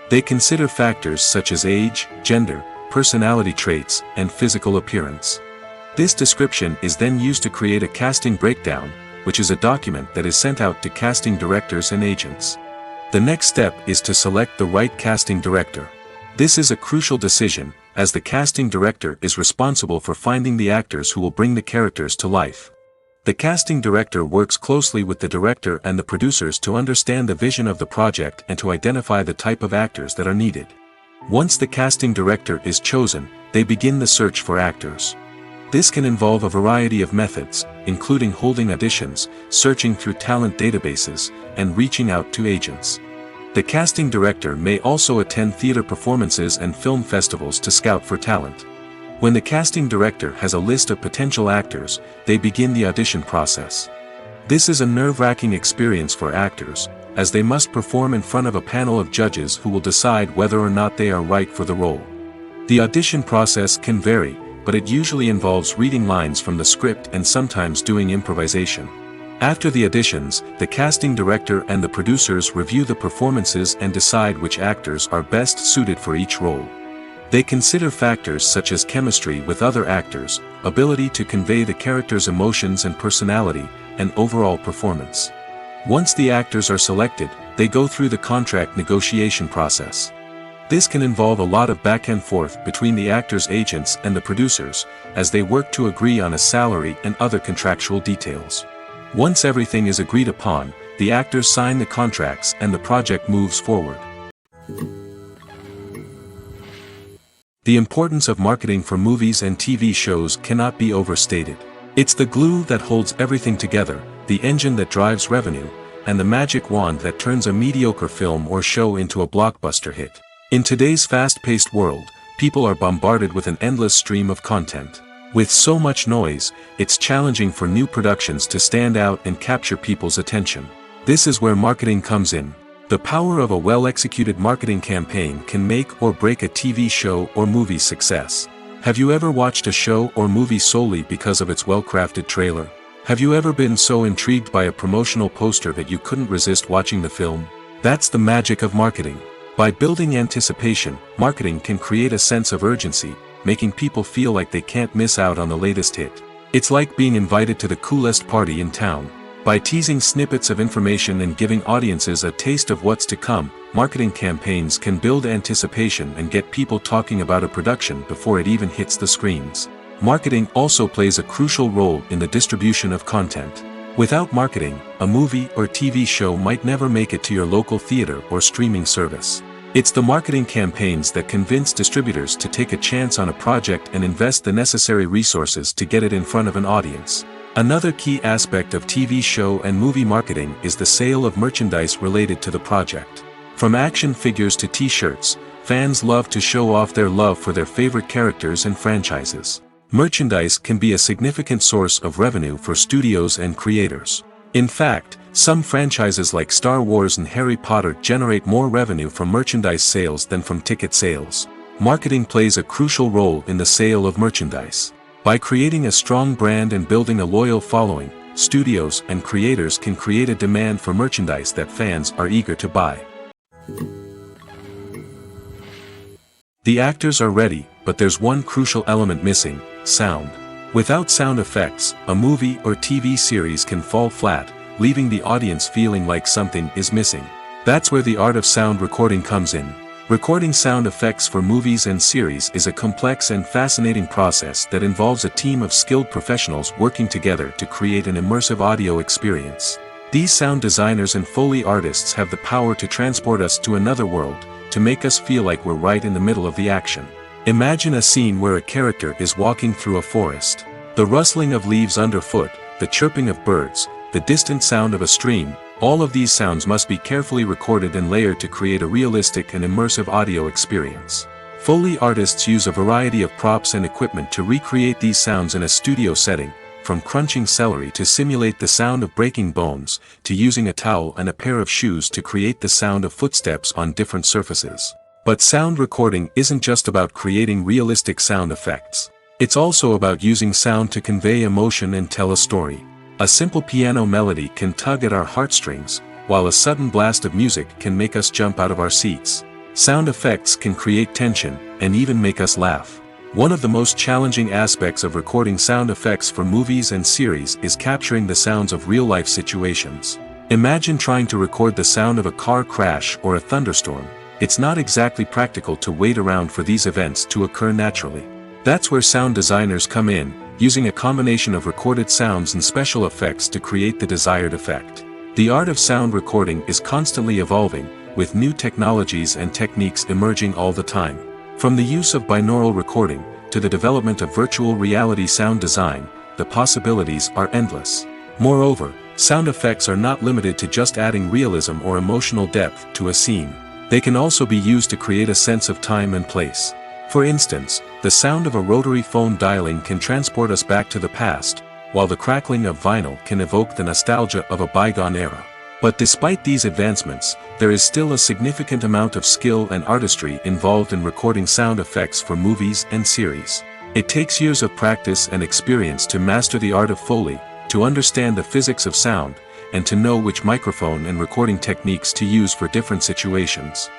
They consider factors such as age, gender, personality traits, and physical appearance. This description is then used to create a casting breakdown, which is a document that is sent out to casting directors and agents. The next step is to select the right casting director. This is a crucial decision, as the casting director is responsible for finding the actors who will bring the characters to life. The casting director works closely with the director and the producers to understand the vision of the project and to identify the type of actors that are needed. Once the casting director is chosen, they begin the search for actors. This can involve a variety of methods, including holding auditions, searching through talent databases, and reaching out to agents. The casting director may also attend theater performances and film festivals to scout for talent. When the casting director has a list of potential actors, they begin the audition process. This is a nerve-wracking experience for actors, as they must perform in front of a panel of judges who will decide whether or not they are right for the role. The audition process can vary, but it usually involves reading lines from the script and sometimes doing improvisation. After the auditions, the casting director and the producers review the performances and decide which actors are best suited for each role. They consider factors such as chemistry with other actors, ability to convey the character's emotions and personality, and overall performance. Once the actors are selected, they go through the contract negotiation process. This can involve a lot of back and forth between the actors' agents and the producers, as they work to agree on a salary and other contractual details. Once everything is agreed upon, the actors sign the contracts and the project moves forward. The importance of marketing for movies and TV shows cannot be overstated. It's the glue that holds everything together, the engine that drives revenue, and the magic wand that turns a mediocre film or show into a blockbuster hit. In today's fast-paced world, people are bombarded with an endless stream of content. With so much noise, it's challenging for new productions to stand out and capture people's attention. This is where marketing comes in. The power of a well-executed marketing campaign can make or break a TV show or movie's success. Have you ever watched a show or movie solely because of its well-crafted trailer? Have you ever been so intrigued by a promotional poster that you couldn't resist watching the film? That's the magic of marketing. By building anticipation, marketing can create a sense of urgency, making people feel like they can't miss out on the latest hit. It's like being invited to the coolest party in town. By teasing snippets of information and giving audiences a taste of what's to come, marketing campaigns can build anticipation and get people talking about a production before it even hits the screens. Marketing also plays a crucial role in the distribution of content. Without marketing, a movie or TV show might never make it to your local theater or streaming service. It's the marketing campaigns that convince distributors to take a chance on a project and invest the necessary resources to get it in front of an audience. Another key aspect of TV show and movie marketing is the sale of merchandise related to the project. From action figures to t-shirts, fans love to show off their love for their favorite characters and franchises. Merchandise can be a significant source of revenue for studios and creators. In fact, some franchises like Star Wars and Harry Potter generate more revenue from merchandise sales than from ticket sales. Marketing plays a crucial role in the sale of merchandise. By creating a strong brand and building a loyal following, studios and creators can create a demand for merchandise that fans are eager to buy. The actors are ready, but there's one crucial element missing: sound. Without sound effects, a movie or TV series can fall flat, leaving the audience feeling like something is missing. That's where the art of sound recording comes in. Recording sound effects for movies and series is a complex and fascinating process that involves a team of skilled professionals working together to create an immersive audio experience. These sound designers and Foley artists have the power to transport us to another world, to make us feel like we're right in the middle of the action. Imagine a scene where a character is walking through a forest. The rustling of leaves underfoot, the chirping of birds, the distant sound of a stream, all of these sounds must be carefully recorded and layered to create a realistic and immersive audio experience. Foley artists use a variety of props and equipment to recreate these sounds in a studio setting, from crunching celery to simulate the sound of breaking bones, to using a towel and a pair of shoes to create the sound of footsteps on different surfaces. But sound recording isn't just about creating realistic sound effects. It's also about using sound to convey emotion and tell a story. A simple piano melody can tug at our heartstrings, while a sudden blast of music can make us jump out of our seats. Sound effects can create tension, and even make us laugh. One of the most challenging aspects of recording sound effects for movies and series is capturing the sounds of real-life situations. Imagine trying to record the sound of a car crash or a thunderstorm. It's not exactly practical to wait around for these events to occur naturally. That's where sound designers come in, using a combination of recorded sounds and special effects to create the desired effect. The art of sound recording is constantly evolving, with new technologies and techniques emerging all the time. From the use of binaural recording, to the development of virtual reality sound design, the possibilities are endless. Moreover, Sound effects are not limited to just adding realism or emotional depth to a scene. They can also be used to create a sense of time and place. For instance, the sound of a rotary phone dialing can transport us back to the past, while the crackling of vinyl can evoke the nostalgia of a bygone era. But despite these advancements, there is still a significant amount of skill and artistry involved in recording sound effects for movies and series. It takes years of practice and experience to master the art of Foley, to understand the physics of sound, and to know which microphone and recording techniques to use for different situations.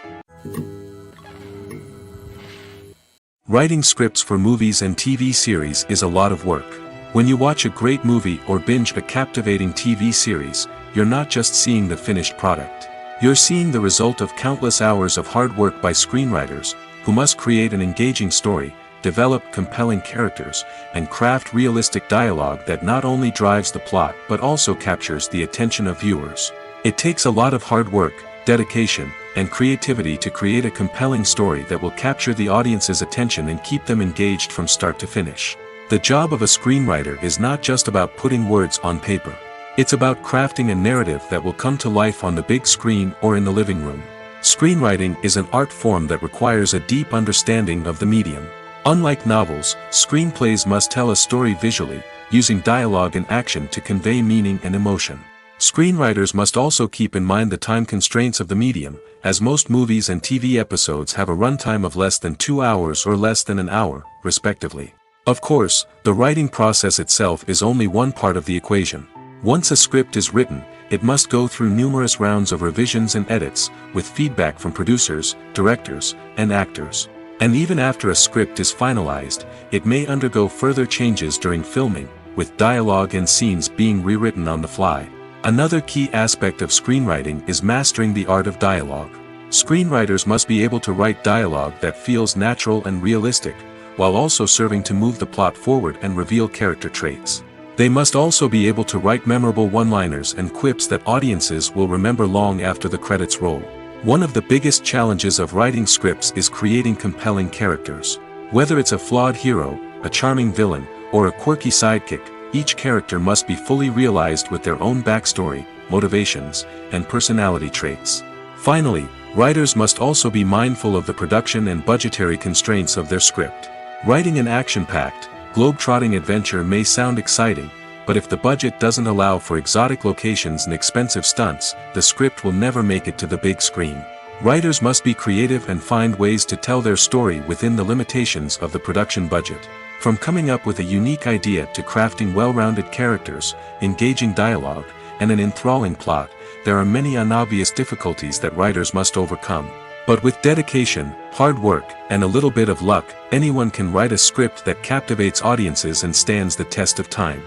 Writing scripts for movies and TV series is a lot of work. When you watch a great movie or binge a captivating TV series, you're not just seeing the finished product. You're seeing the result of countless hours of hard work by screenwriters, who must create an engaging story, develop compelling characters, and craft realistic dialogue that not only drives the plot but also captures the attention of viewers. It takes a lot of hard work, dedication, and creativity to create a compelling story that will capture the audience's attention and keep them engaged from start to finish. The job of a screenwriter is not just about putting words on paper. It's about crafting a narrative that will come to life on the big screen or in the living room. Screenwriting is an art form that requires a deep understanding of the medium. Unlike novels, screenplays must tell a story visually, using dialogue and action to convey meaning and emotion. Screenwriters must also keep in mind the time constraints of the medium, as most movies and TV episodes have a runtime of less than 2 hours or less than an hour, respectively. Of course, the writing process itself is only one part of the equation. Once a script is written, it must go through numerous rounds of revisions and edits, with feedback from producers, directors, and actors. And even after a script is finalized, it may undergo further changes during filming, with dialogue and scenes being rewritten on the fly. Another key aspect of screenwriting is mastering the art of dialogue. Screenwriters must be able to write dialogue that feels natural and realistic, while also serving to move the plot forward and reveal character traits. They must also be able to write memorable one-liners and quips that audiences will remember long after the credits roll. One of the biggest challenges of writing scripts is creating compelling characters. Whether it's a flawed hero, a charming villain, or a quirky sidekick, each character must be fully realized with their own backstory, motivations, and personality traits. Finally, writers must also be mindful of the production and budgetary constraints of their script. Writing an action-packed, globe-trotting adventure may sound exciting, but if the budget doesn't allow for exotic locations and expensive stunts, the script will never make it to the big screen. Writers must be creative and find ways to tell their story within the limitations of the production budget. From coming up with a unique idea to crafting well-rounded characters, engaging dialogue, and an enthralling plot, there are many unobvious difficulties that writers must overcome. But with dedication, hard work, and a little bit of luck, anyone can write a script that captivates audiences and stands the test of time.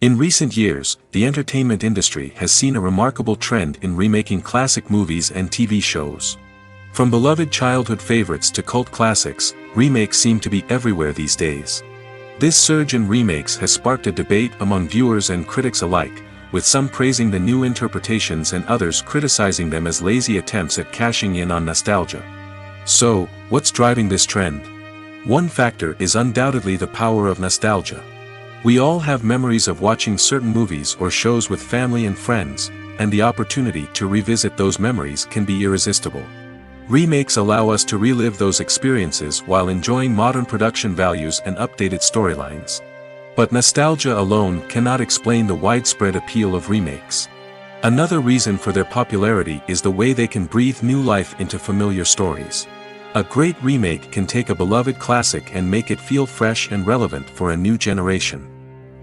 In recent years, the entertainment industry has seen a remarkable trend in remaking classic movies and TV shows. From beloved childhood favorites to cult classics, remakes seem to be everywhere these days. This surge in remakes has sparked a debate among viewers and critics alike, with some praising the new interpretations and others criticizing them as lazy attempts at cashing in on nostalgia. So, what's driving this trend? One factor is undoubtedly the power of nostalgia. We all have memories of watching certain movies or shows with family and friends, and the opportunity to revisit those memories can be irresistible. Remakes allow us to relive those experiences while enjoying modern production values and updated storylines. But nostalgia alone cannot explain the widespread appeal of remakes. Another reason for their popularity is the way they can breathe new life into familiar stories. A great remake can take a beloved classic and make it feel fresh and relevant for a new generation.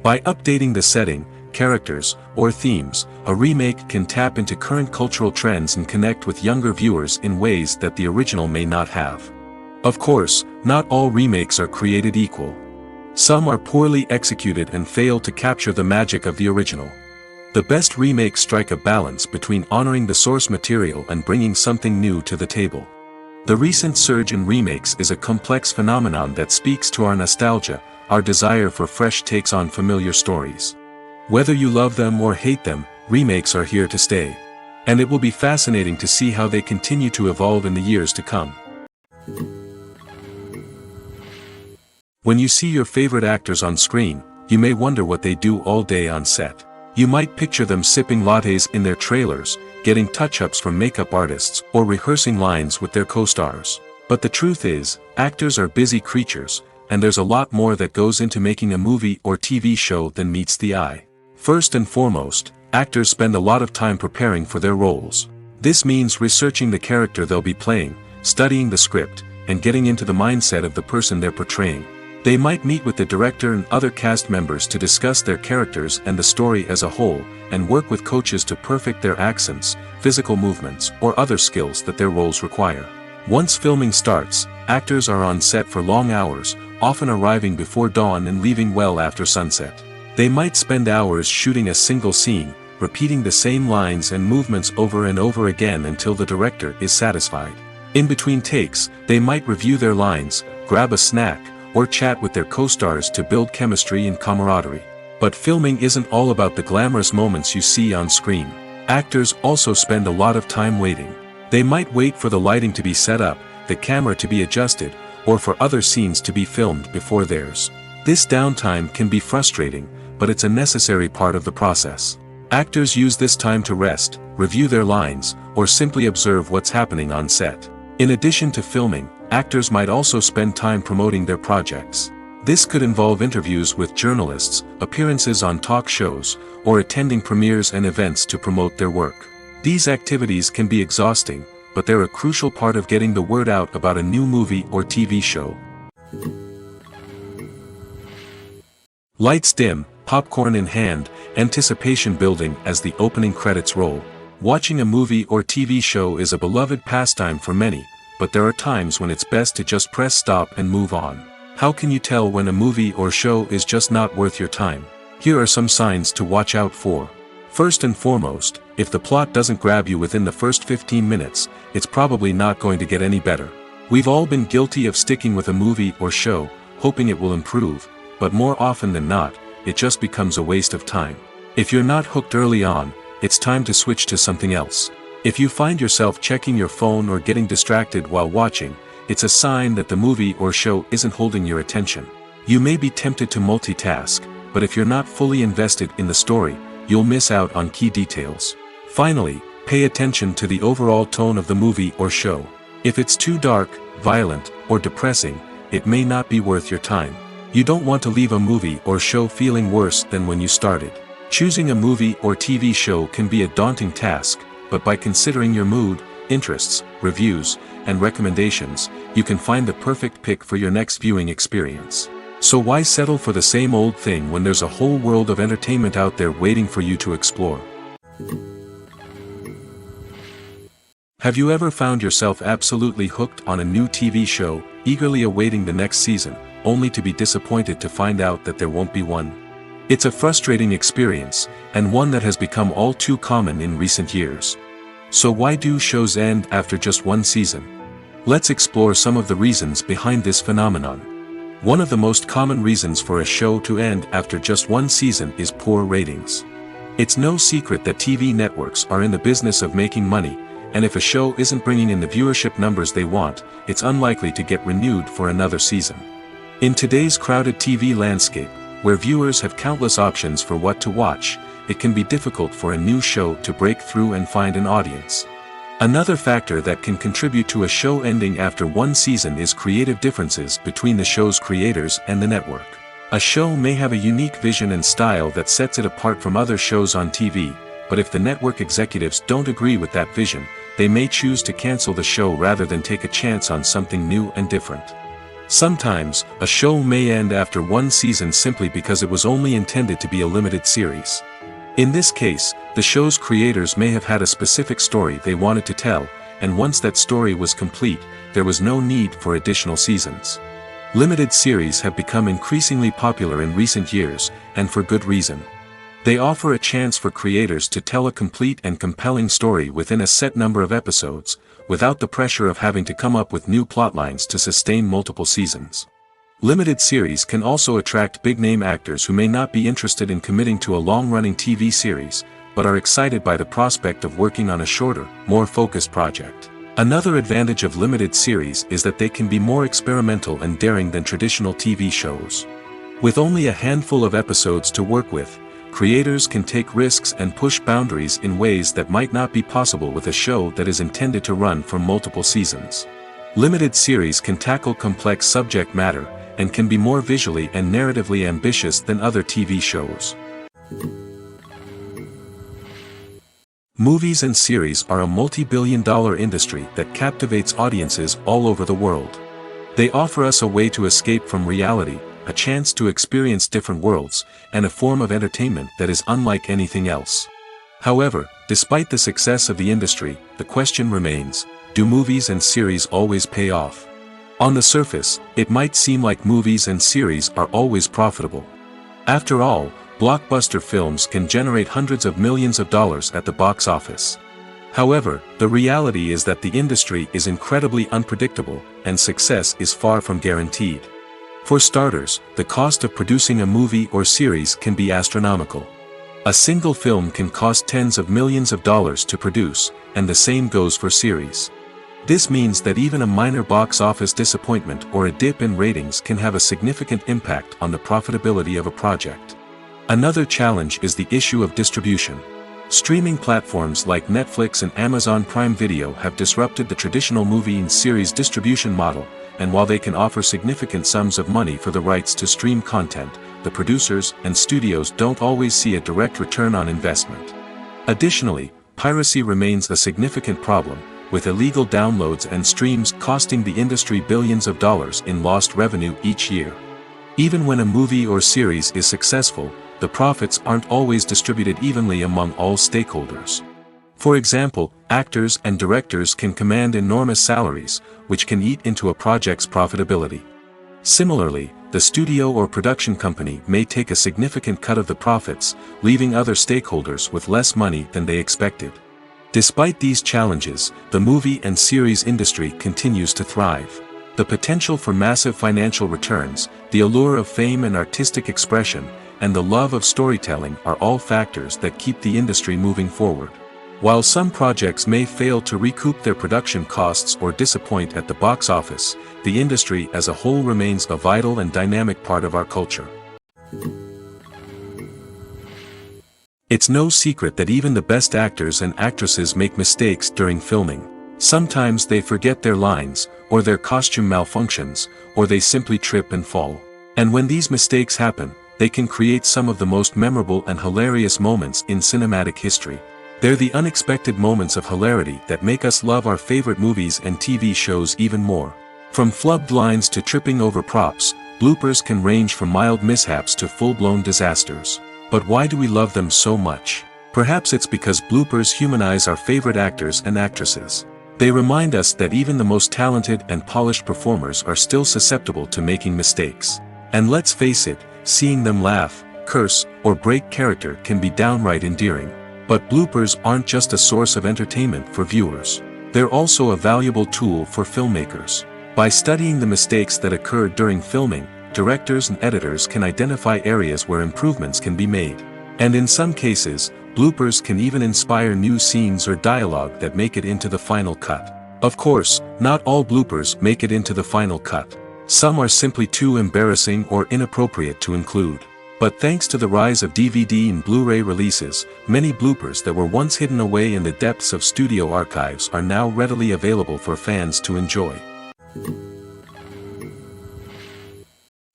By updating the setting, characters, or themes, a remake can tap into current cultural trends and connect with younger viewers in ways that the original may not have. Of course, not all remakes are created equal. Some are poorly executed and fail to capture the magic of the original. The best remakes strike a balance between honoring the source material and bringing something new to the table. The recent surge in remakes is a complex phenomenon that speaks to our nostalgia, our desire for fresh takes on familiar stories. Whether you love them or hate them, remakes are here to stay. And it will be fascinating to see how they continue to evolve in the years to come. When you see your favorite actors on screen, you may wonder what they do all day on set. You might picture them sipping lattes in their trailers, getting touch-ups from makeup artists, or rehearsing lines with their co-stars. But the truth is, actors are busy creatures, and there's a lot more that goes into making a movie or TV show than meets the eye. First and foremost, actors spend a lot of time preparing for their roles. This means researching the character they'll be playing, studying the script, and getting into the mindset of the person they're portraying. They might meet with the director and other cast members to discuss their characters and the story as a whole, and work with coaches to perfect their accents, physical movements, or other skills that their roles require. Once filming starts, actors are on set for long hours, often arriving before dawn and leaving well after sunset. They might spend hours shooting a single scene, repeating the same lines and movements over and over again until the director is satisfied. In between takes, they might review their lines, grab a snack, or chat with their co-stars to build chemistry and camaraderie. But filming isn't all about the glamorous moments you see on screen. Actors also spend a lot of time waiting. They might wait for the lighting to be set up, the camera to be adjusted, or for other scenes to be filmed before theirs. This downtime can be frustrating, but it's a necessary part of the process. Actors use this time to rest, review their lines, or simply observe what's happening on set. In addition to filming, actors might also spend time promoting their projects. This could involve interviews with journalists, appearances on talk shows, or attending premieres and events to promote their work. These activities can be exhausting, but they're a crucial part of getting the word out about a new movie or TV show. Lights dim, popcorn in hand, anticipation building as the opening credits roll. Watching a movie or TV show is a beloved pastime for many, but there are times when it's best to just press stop and move on. How can you tell when a movie or show is just not worth your time? Here are some signs to watch out for. First and foremost, if the plot doesn't grab you within the first 15 minutes, it's probably not going to get any better. We've all been guilty of sticking with a movie or show, hoping it will improve, but more often than not, it just becomes a waste of time. If you're not hooked early on, it's time to switch to something else. If you find yourself checking your phone or getting distracted while watching, it's a sign that the movie or show isn't holding your attention. You may be tempted to multitask, but if you're not fully invested in the story, you'll miss out on key details. Finally, pay attention to the overall tone of the movie or show. If it's too dark, violent, or depressing, it may not be worth your time. You don't want to leave a movie or show feeling worse than when you started. Choosing a movie or TV show can be a daunting task, but by considering your mood, interests, reviews, and recommendations, you can find the perfect pick for your next viewing experience. So why settle for the same old thing when there's a whole world of entertainment out there waiting for you to explore? Have you ever found yourself absolutely hooked on a new TV show, eagerly awaiting the next season, only to be disappointed to find out that there won't be one? It's a frustrating experience, and one that has become all too common in recent years. So why do shows end after just one season? Let's explore some of the reasons behind this phenomenon. One of the most common reasons for a show to end after just one season is poor ratings. It's no secret that TV networks are in the business of making money, and if a show isn't bringing in the viewership numbers they want, it's unlikely to get renewed for another season. In today's crowded TV landscape, where viewers have countless options for what to watch, it can be difficult for a new show to break through and find an audience. Another factor that can contribute to a show ending after one season is creative differences between the show's creators and the network. A show may have a unique vision and style that sets it apart from other shows on TV, but if the network executives don't agree with that vision, they may choose to cancel the show rather than take a chance on something new and different. Sometimes, a show may end after one season simply because it was only intended to be a limited series. In this case, the show's creators may have had a specific story they wanted to tell, and once that story was complete, there was no need for additional seasons. Limited series have become increasingly popular in recent years, and for good reason. They offer a chance for creators to tell a complete and compelling story within a set number of episodes, without the pressure of having to come up with new plotlines to sustain multiple seasons. Limited series can also attract big-name actors who may not be interested in committing to a long-running TV series, but are excited by the prospect of working on a shorter, more focused project. Another advantage of limited series is that they can be more experimental and daring than traditional TV shows. With only a handful of episodes to work with, creators can take risks and push boundaries in ways that might not be possible with a show that is intended to run for multiple seasons. Limited series can tackle complex subject matter, and can be more visually and narratively ambitious than other TV shows. Movies and series are a multi-billion-dollar industry that captivates audiences all over the world. They offer us a way to escape from reality, a chance to experience different worlds, and a form of entertainment that is unlike anything else. However, despite the success of the industry, the question remains, do movies and series always pay off? On the surface, it might seem like movies and series are always profitable. After all, blockbuster films can generate hundreds of millions of dollars at the box office. However, the reality is that the industry is incredibly unpredictable, and success is far from guaranteed. For starters, the cost of producing a movie or series can be astronomical. A single film can cost tens of millions of dollars to produce, and the same goes for series. This means that even a minor box office disappointment or a dip in ratings can have a significant impact on the profitability of a project. Another challenge is the issue of distribution. Streaming platforms like Netflix and Amazon Prime Video have disrupted the traditional movie and series distribution model, and while they can offer significant sums of money for the rights to stream content, the producers and studios don't always see a direct return on investment. Additionally, piracy remains a significant problem, with illegal downloads and streams costing the industry billions of dollars in lost revenue each year. Even when a movie or series is successful, the profits aren't always distributed evenly among all stakeholders. For example, actors and directors can command enormous salaries, which can eat into a project's profitability. Similarly, the studio or production company may take a significant cut of the profits, leaving other stakeholders with less money than they expected. Despite these challenges, the movie and series industry continues to thrive. The potential for massive financial returns, the allure of fame and artistic expression, and the love of storytelling are all factors that keep the industry moving forward. While some projects may fail to recoup their production costs or disappoint at the box office, the industry as a whole remains a vital and dynamic part of our culture. It's no secret that even the best actors and actresses make mistakes during filming. Sometimes they forget their lines, or their costume malfunctions, or they simply trip and fall. And when these mistakes happen, they can create some of the most memorable and hilarious moments in cinematic history. They're the unexpected moments of hilarity that make us love our favorite movies and TV shows even more. From flubbed lines to tripping over props, bloopers can range from mild mishaps to full-blown disasters. But why do we love them so much? Perhaps it's because bloopers humanize our favorite actors and actresses. They remind us that even the most talented and polished performers are still susceptible to making mistakes. And let's face it, seeing them laugh, curse, or break character can be downright endearing. But bloopers aren't just a source of entertainment for viewers. They're also a valuable tool for filmmakers. By studying the mistakes that occurred during filming, directors and editors can identify areas where improvements can be made. And in some cases, bloopers can even inspire new scenes or dialogue that make it into the final cut. Of course, not all bloopers make it into the final cut. Some are simply too embarrassing or inappropriate to include. But thanks to the rise of DVD and Blu-ray releases, many bloopers that were once hidden away in the depths of studio archives are now readily available for fans to enjoy.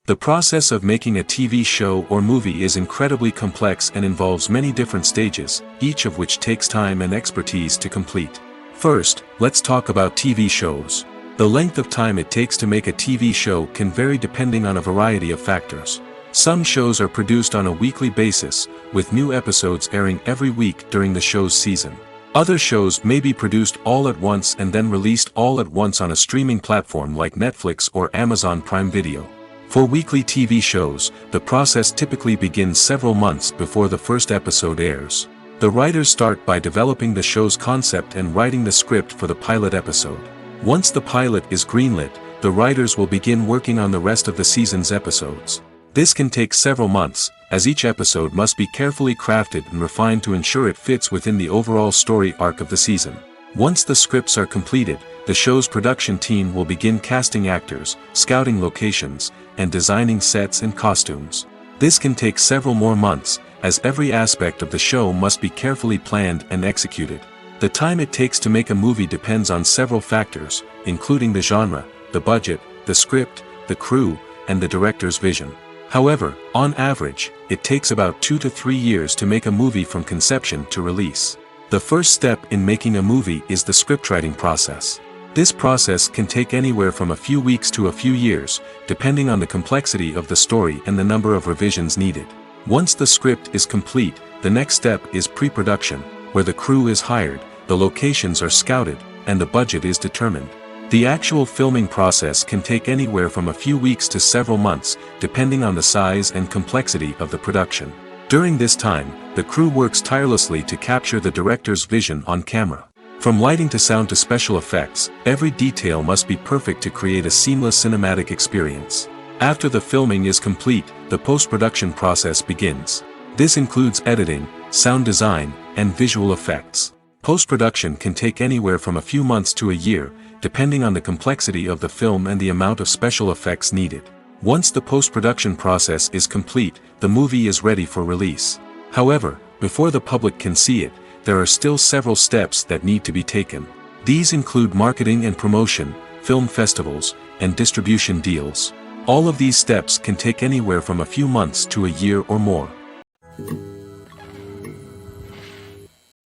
The process of making a TV show or movie is incredibly complex and involves many different stages, each of which takes time and expertise to complete. First, let's talk about TV shows. The length of time it takes to make a TV show can vary depending on a variety of factors. Some shows are produced on a weekly basis, with new episodes airing every week during the show's season. Other shows may be produced all at once and then released all at once on a streaming platform like Netflix or Amazon Prime Video. For weekly TV shows, the process typically begins several months before the first episode airs. The writers start by developing the show's concept and writing the script for the pilot episode. Once the pilot is greenlit, the writers will begin working on the rest of the season's episodes. This can take several months, as each episode must be carefully crafted and refined to ensure it fits within the overall story arc of the season. Once the scripts are completed, the show's production team will begin casting actors, scouting locations, and designing sets and costumes. This can take several more months, as every aspect of the show must be carefully planned and executed. The time it takes to make a movie depends on several factors, including the genre, the budget, the script, the crew, and the director's vision. However, on average, it takes about 2 to 3 years to make a movie from conception to release. The first step in making a movie is the scriptwriting process. This process can take anywhere from a few weeks to a few years, depending on the complexity of the story and the number of revisions needed. Once the script is complete, the next step is pre-production, where the crew is hired, the locations are scouted, and the budget is determined. The actual filming process can take anywhere from a few weeks to several months, depending on the size and complexity of the production. During this time, the crew works tirelessly to capture the director's vision on camera. From lighting to sound to special effects, every detail must be perfect to create a seamless cinematic experience. After the filming is complete, the post-production process begins. This includes editing, sound design, and visual effects. Post-production can take anywhere from a few months to a year, depending on the complexity of the film and the amount of special effects needed. Once the post-production process is complete, the movie is ready for release. However, before the public can see it, there are still several steps that need to be taken. These include marketing and promotion, film festivals, and distribution deals. All of these steps can take anywhere from a few months to a year or more.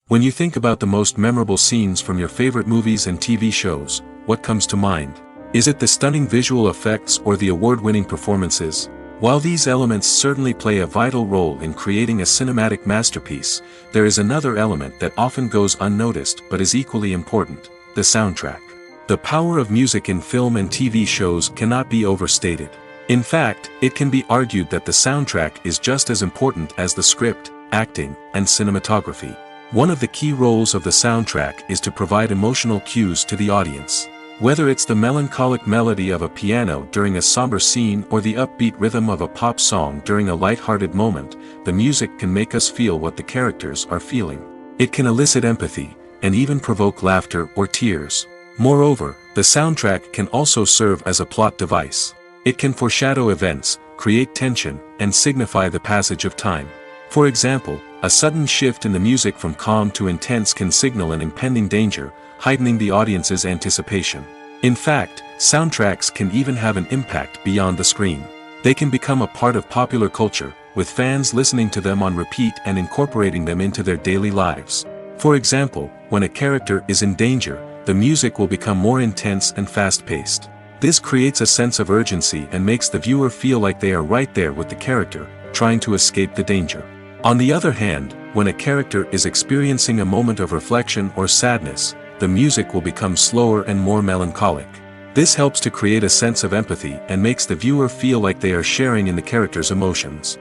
When you think about the most memorable scenes from your favorite movies and TV shows, what comes to mind? Is it the stunning visual effects or the award-winning performances? While these elements certainly play a vital role in creating a cinematic masterpiece, there is another element that often goes unnoticed but is equally important: the soundtrack. The power of music in film and TV shows cannot be overstated. In fact, it can be argued that the soundtrack is just as important as the script, acting, and cinematography. One of the key roles of the soundtrack is to provide emotional cues to the audience. Whether it's the melancholic melody of a piano during a somber scene or the upbeat rhythm of a pop song during a light-hearted moment, the music can make us feel what the characters are feeling. It can elicit empathy, and even provoke laughter or tears. Moreover, the soundtrack can also serve as a plot device. It can foreshadow events, create tension, and signify the passage of time. For example, a sudden shift in the music from calm to intense can signal an impending danger, heightening the audience's anticipation. In fact, soundtracks can even have an impact beyond the screen. They can become a part of popular culture, with fans listening to them on repeat and incorporating them into their daily lives. For example, when a character is in danger, the music will become more intense and fast-paced. This creates a sense of urgency and makes the viewer feel like they are right there with the character, trying to escape the danger. On the other hand, when a character is experiencing a moment of reflection or sadness, the music will become slower and more melancholic. This helps to create a sense of empathy and makes the viewer feel like they are sharing in the character's emotions.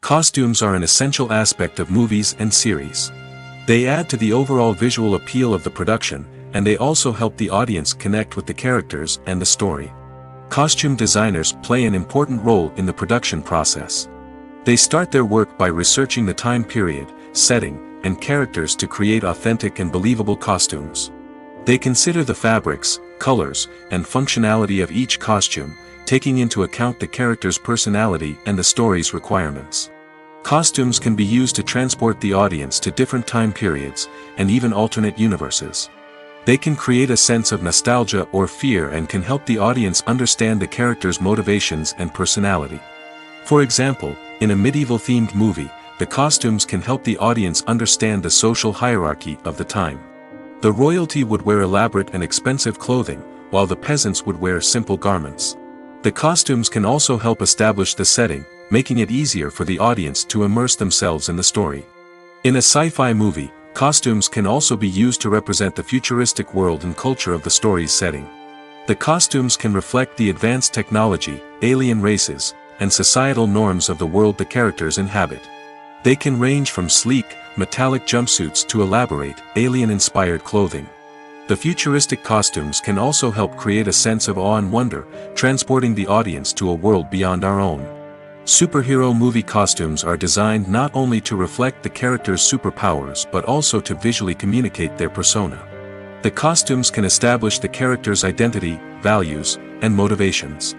Costumes are an essential aspect of movies and series. They add to the overall visual appeal of the production, and they also help the audience connect with the characters and the story. Costume designers play an important role in the production process. They start their work by researching the time period, setting, and characters to create authentic and believable costumes. They consider the fabrics, colors, and functionality of each costume, taking into account the character's personality and the story's requirements. Costumes can be used to transport the audience to different time periods, and even alternate universes. They can create a sense of nostalgia or fear and can help the audience understand the character's motivations and personality. For example, in a medieval-themed movie, the costumes can help the audience understand the social hierarchy of the time. The royalty would wear elaborate and expensive clothing, while the peasants would wear simple garments. The costumes can also help establish the setting, making it easier for the audience to immerse themselves in the story. In a sci-fi movie, costumes can also be used to represent the futuristic world and culture of the story's setting. The costumes can reflect the advanced technology, alien races, and societal norms of the world the characters inhabit. They can range from sleek, metallic jumpsuits to elaborate, alien-inspired clothing. The futuristic costumes can also help create a sense of awe and wonder, transporting the audience to a world beyond our own. Superhero movie costumes are designed not only to reflect the character's superpowers but also to visually communicate their persona. The costumes can establish the character's identity, values, and motivations.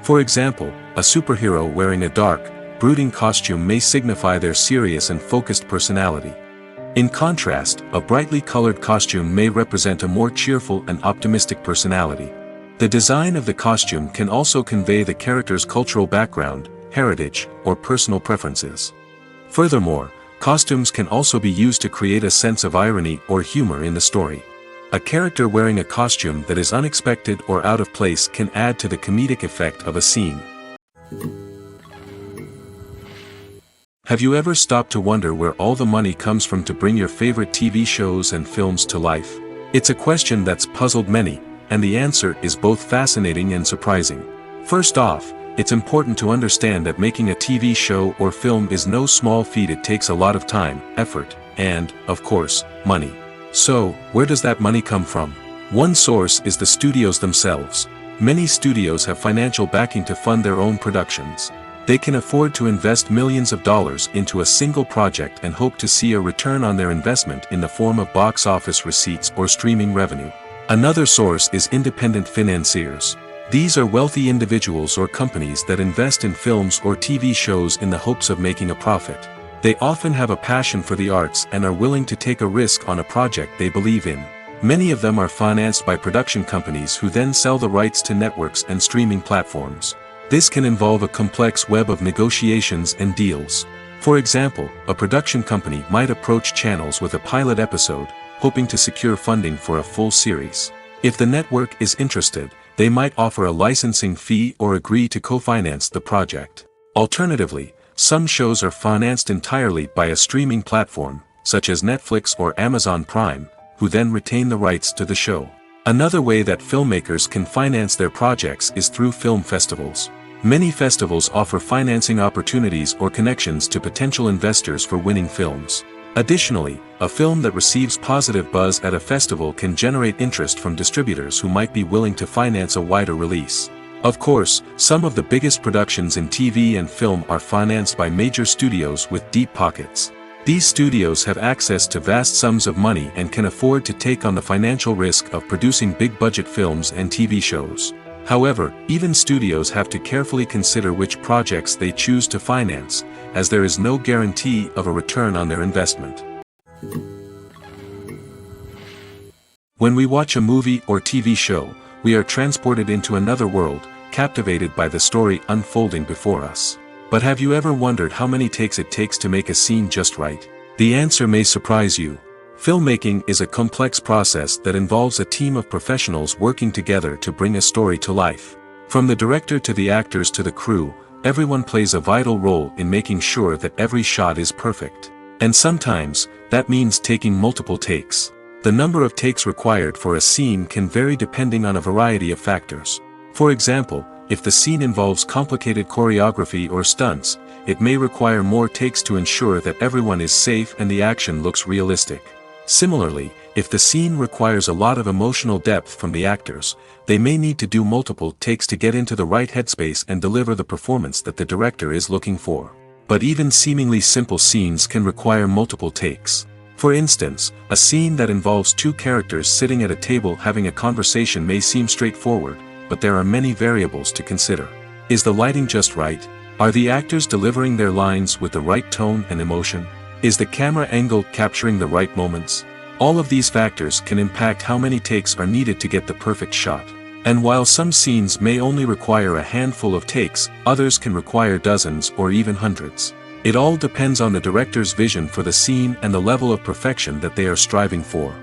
For example, a superhero wearing a dark, brooding costume may signify their serious and focused personality. In contrast, a brightly colored costume may represent a more cheerful and optimistic personality. The design of the costume can also convey the character's cultural background, heritage, or personal preferences. Furthermore, costumes can also be used to create a sense of irony or humor in the story. A character wearing a costume that is unexpected or out of place can add to the comedic effect of a scene. Have you ever stopped to wonder where all the money comes from to bring your favorite TV shows and films to life? It's a question that's puzzled many, and the answer is both fascinating and surprising. First off, it's important to understand that making a TV show or film is no small feat. It takes a lot of time, effort, and, of course, money. So, where does that money come from? One source is the studios themselves. Many studios have financial backing to fund their own productions. They can afford to invest millions of dollars into a single project and hope to see a return on their investment in the form of box office receipts or streaming revenue. Another source is independent financiers. These are wealthy individuals or companies that invest in films or TV shows in the hopes of making a profit. They often have a passion for the arts and are willing to take a risk on a project they believe in. Many of them are financed by production companies who then sell the rights to networks and streaming platforms. This can involve a complex web of negotiations and deals. For example, a production company might approach channels with a pilot episode, hoping to secure funding for a full series. If the network is interested, they might offer a licensing fee or agree to co-finance the project. Alternatively, some shows are financed entirely by a streaming platform, such as Netflix or Amazon Prime, who then retain the rights to the show. Another way that filmmakers can finance their projects is through film festivals. Many festivals offer financing opportunities or connections to potential investors for winning films. Additionally, a film that receives positive buzz at a festival can generate interest from distributors who might be willing to finance a wider release. Of course, some of the biggest productions in TV and film are financed by major studios with deep pockets. These studios have access to vast sums of money and can afford to take on the financial risk of producing big-budget films and TV shows. However, even studios have to carefully consider which projects they choose to finance, as there is no guarantee of a return on their investment. When we watch a movie or TV show, we are transported into another world, captivated by the story unfolding before us. But have you ever wondered how many takes it takes to make a scene just right? The answer may surprise you. Filmmaking is a complex process that involves a team of professionals working together to bring a story to life. From the director to the actors to the crew, everyone plays a vital role in making sure that every shot is perfect. And sometimes, that means taking multiple takes. The number of takes required for a scene can vary depending on a variety of factors. For example, if the scene involves complicated choreography or stunts, it may require more takes to ensure that everyone is safe and the action looks realistic. Similarly, if the scene requires a lot of emotional depth from the actors, they may need to do multiple takes to get into the right headspace and deliver the performance that the director is looking for. But even seemingly simple scenes can require multiple takes. For instance, a scene that involves two characters sitting at a table having a conversation may seem straightforward, but there are many variables to consider. Is the lighting just right? Are the actors delivering their lines with the right tone and emotion? Is the camera angle capturing the right moments? All of these factors can impact how many takes are needed to get the perfect shot. And while some scenes may only require a handful of takes, others can require dozens or even hundreds. It all depends on the director's vision for the scene and the level of perfection that they are striving for.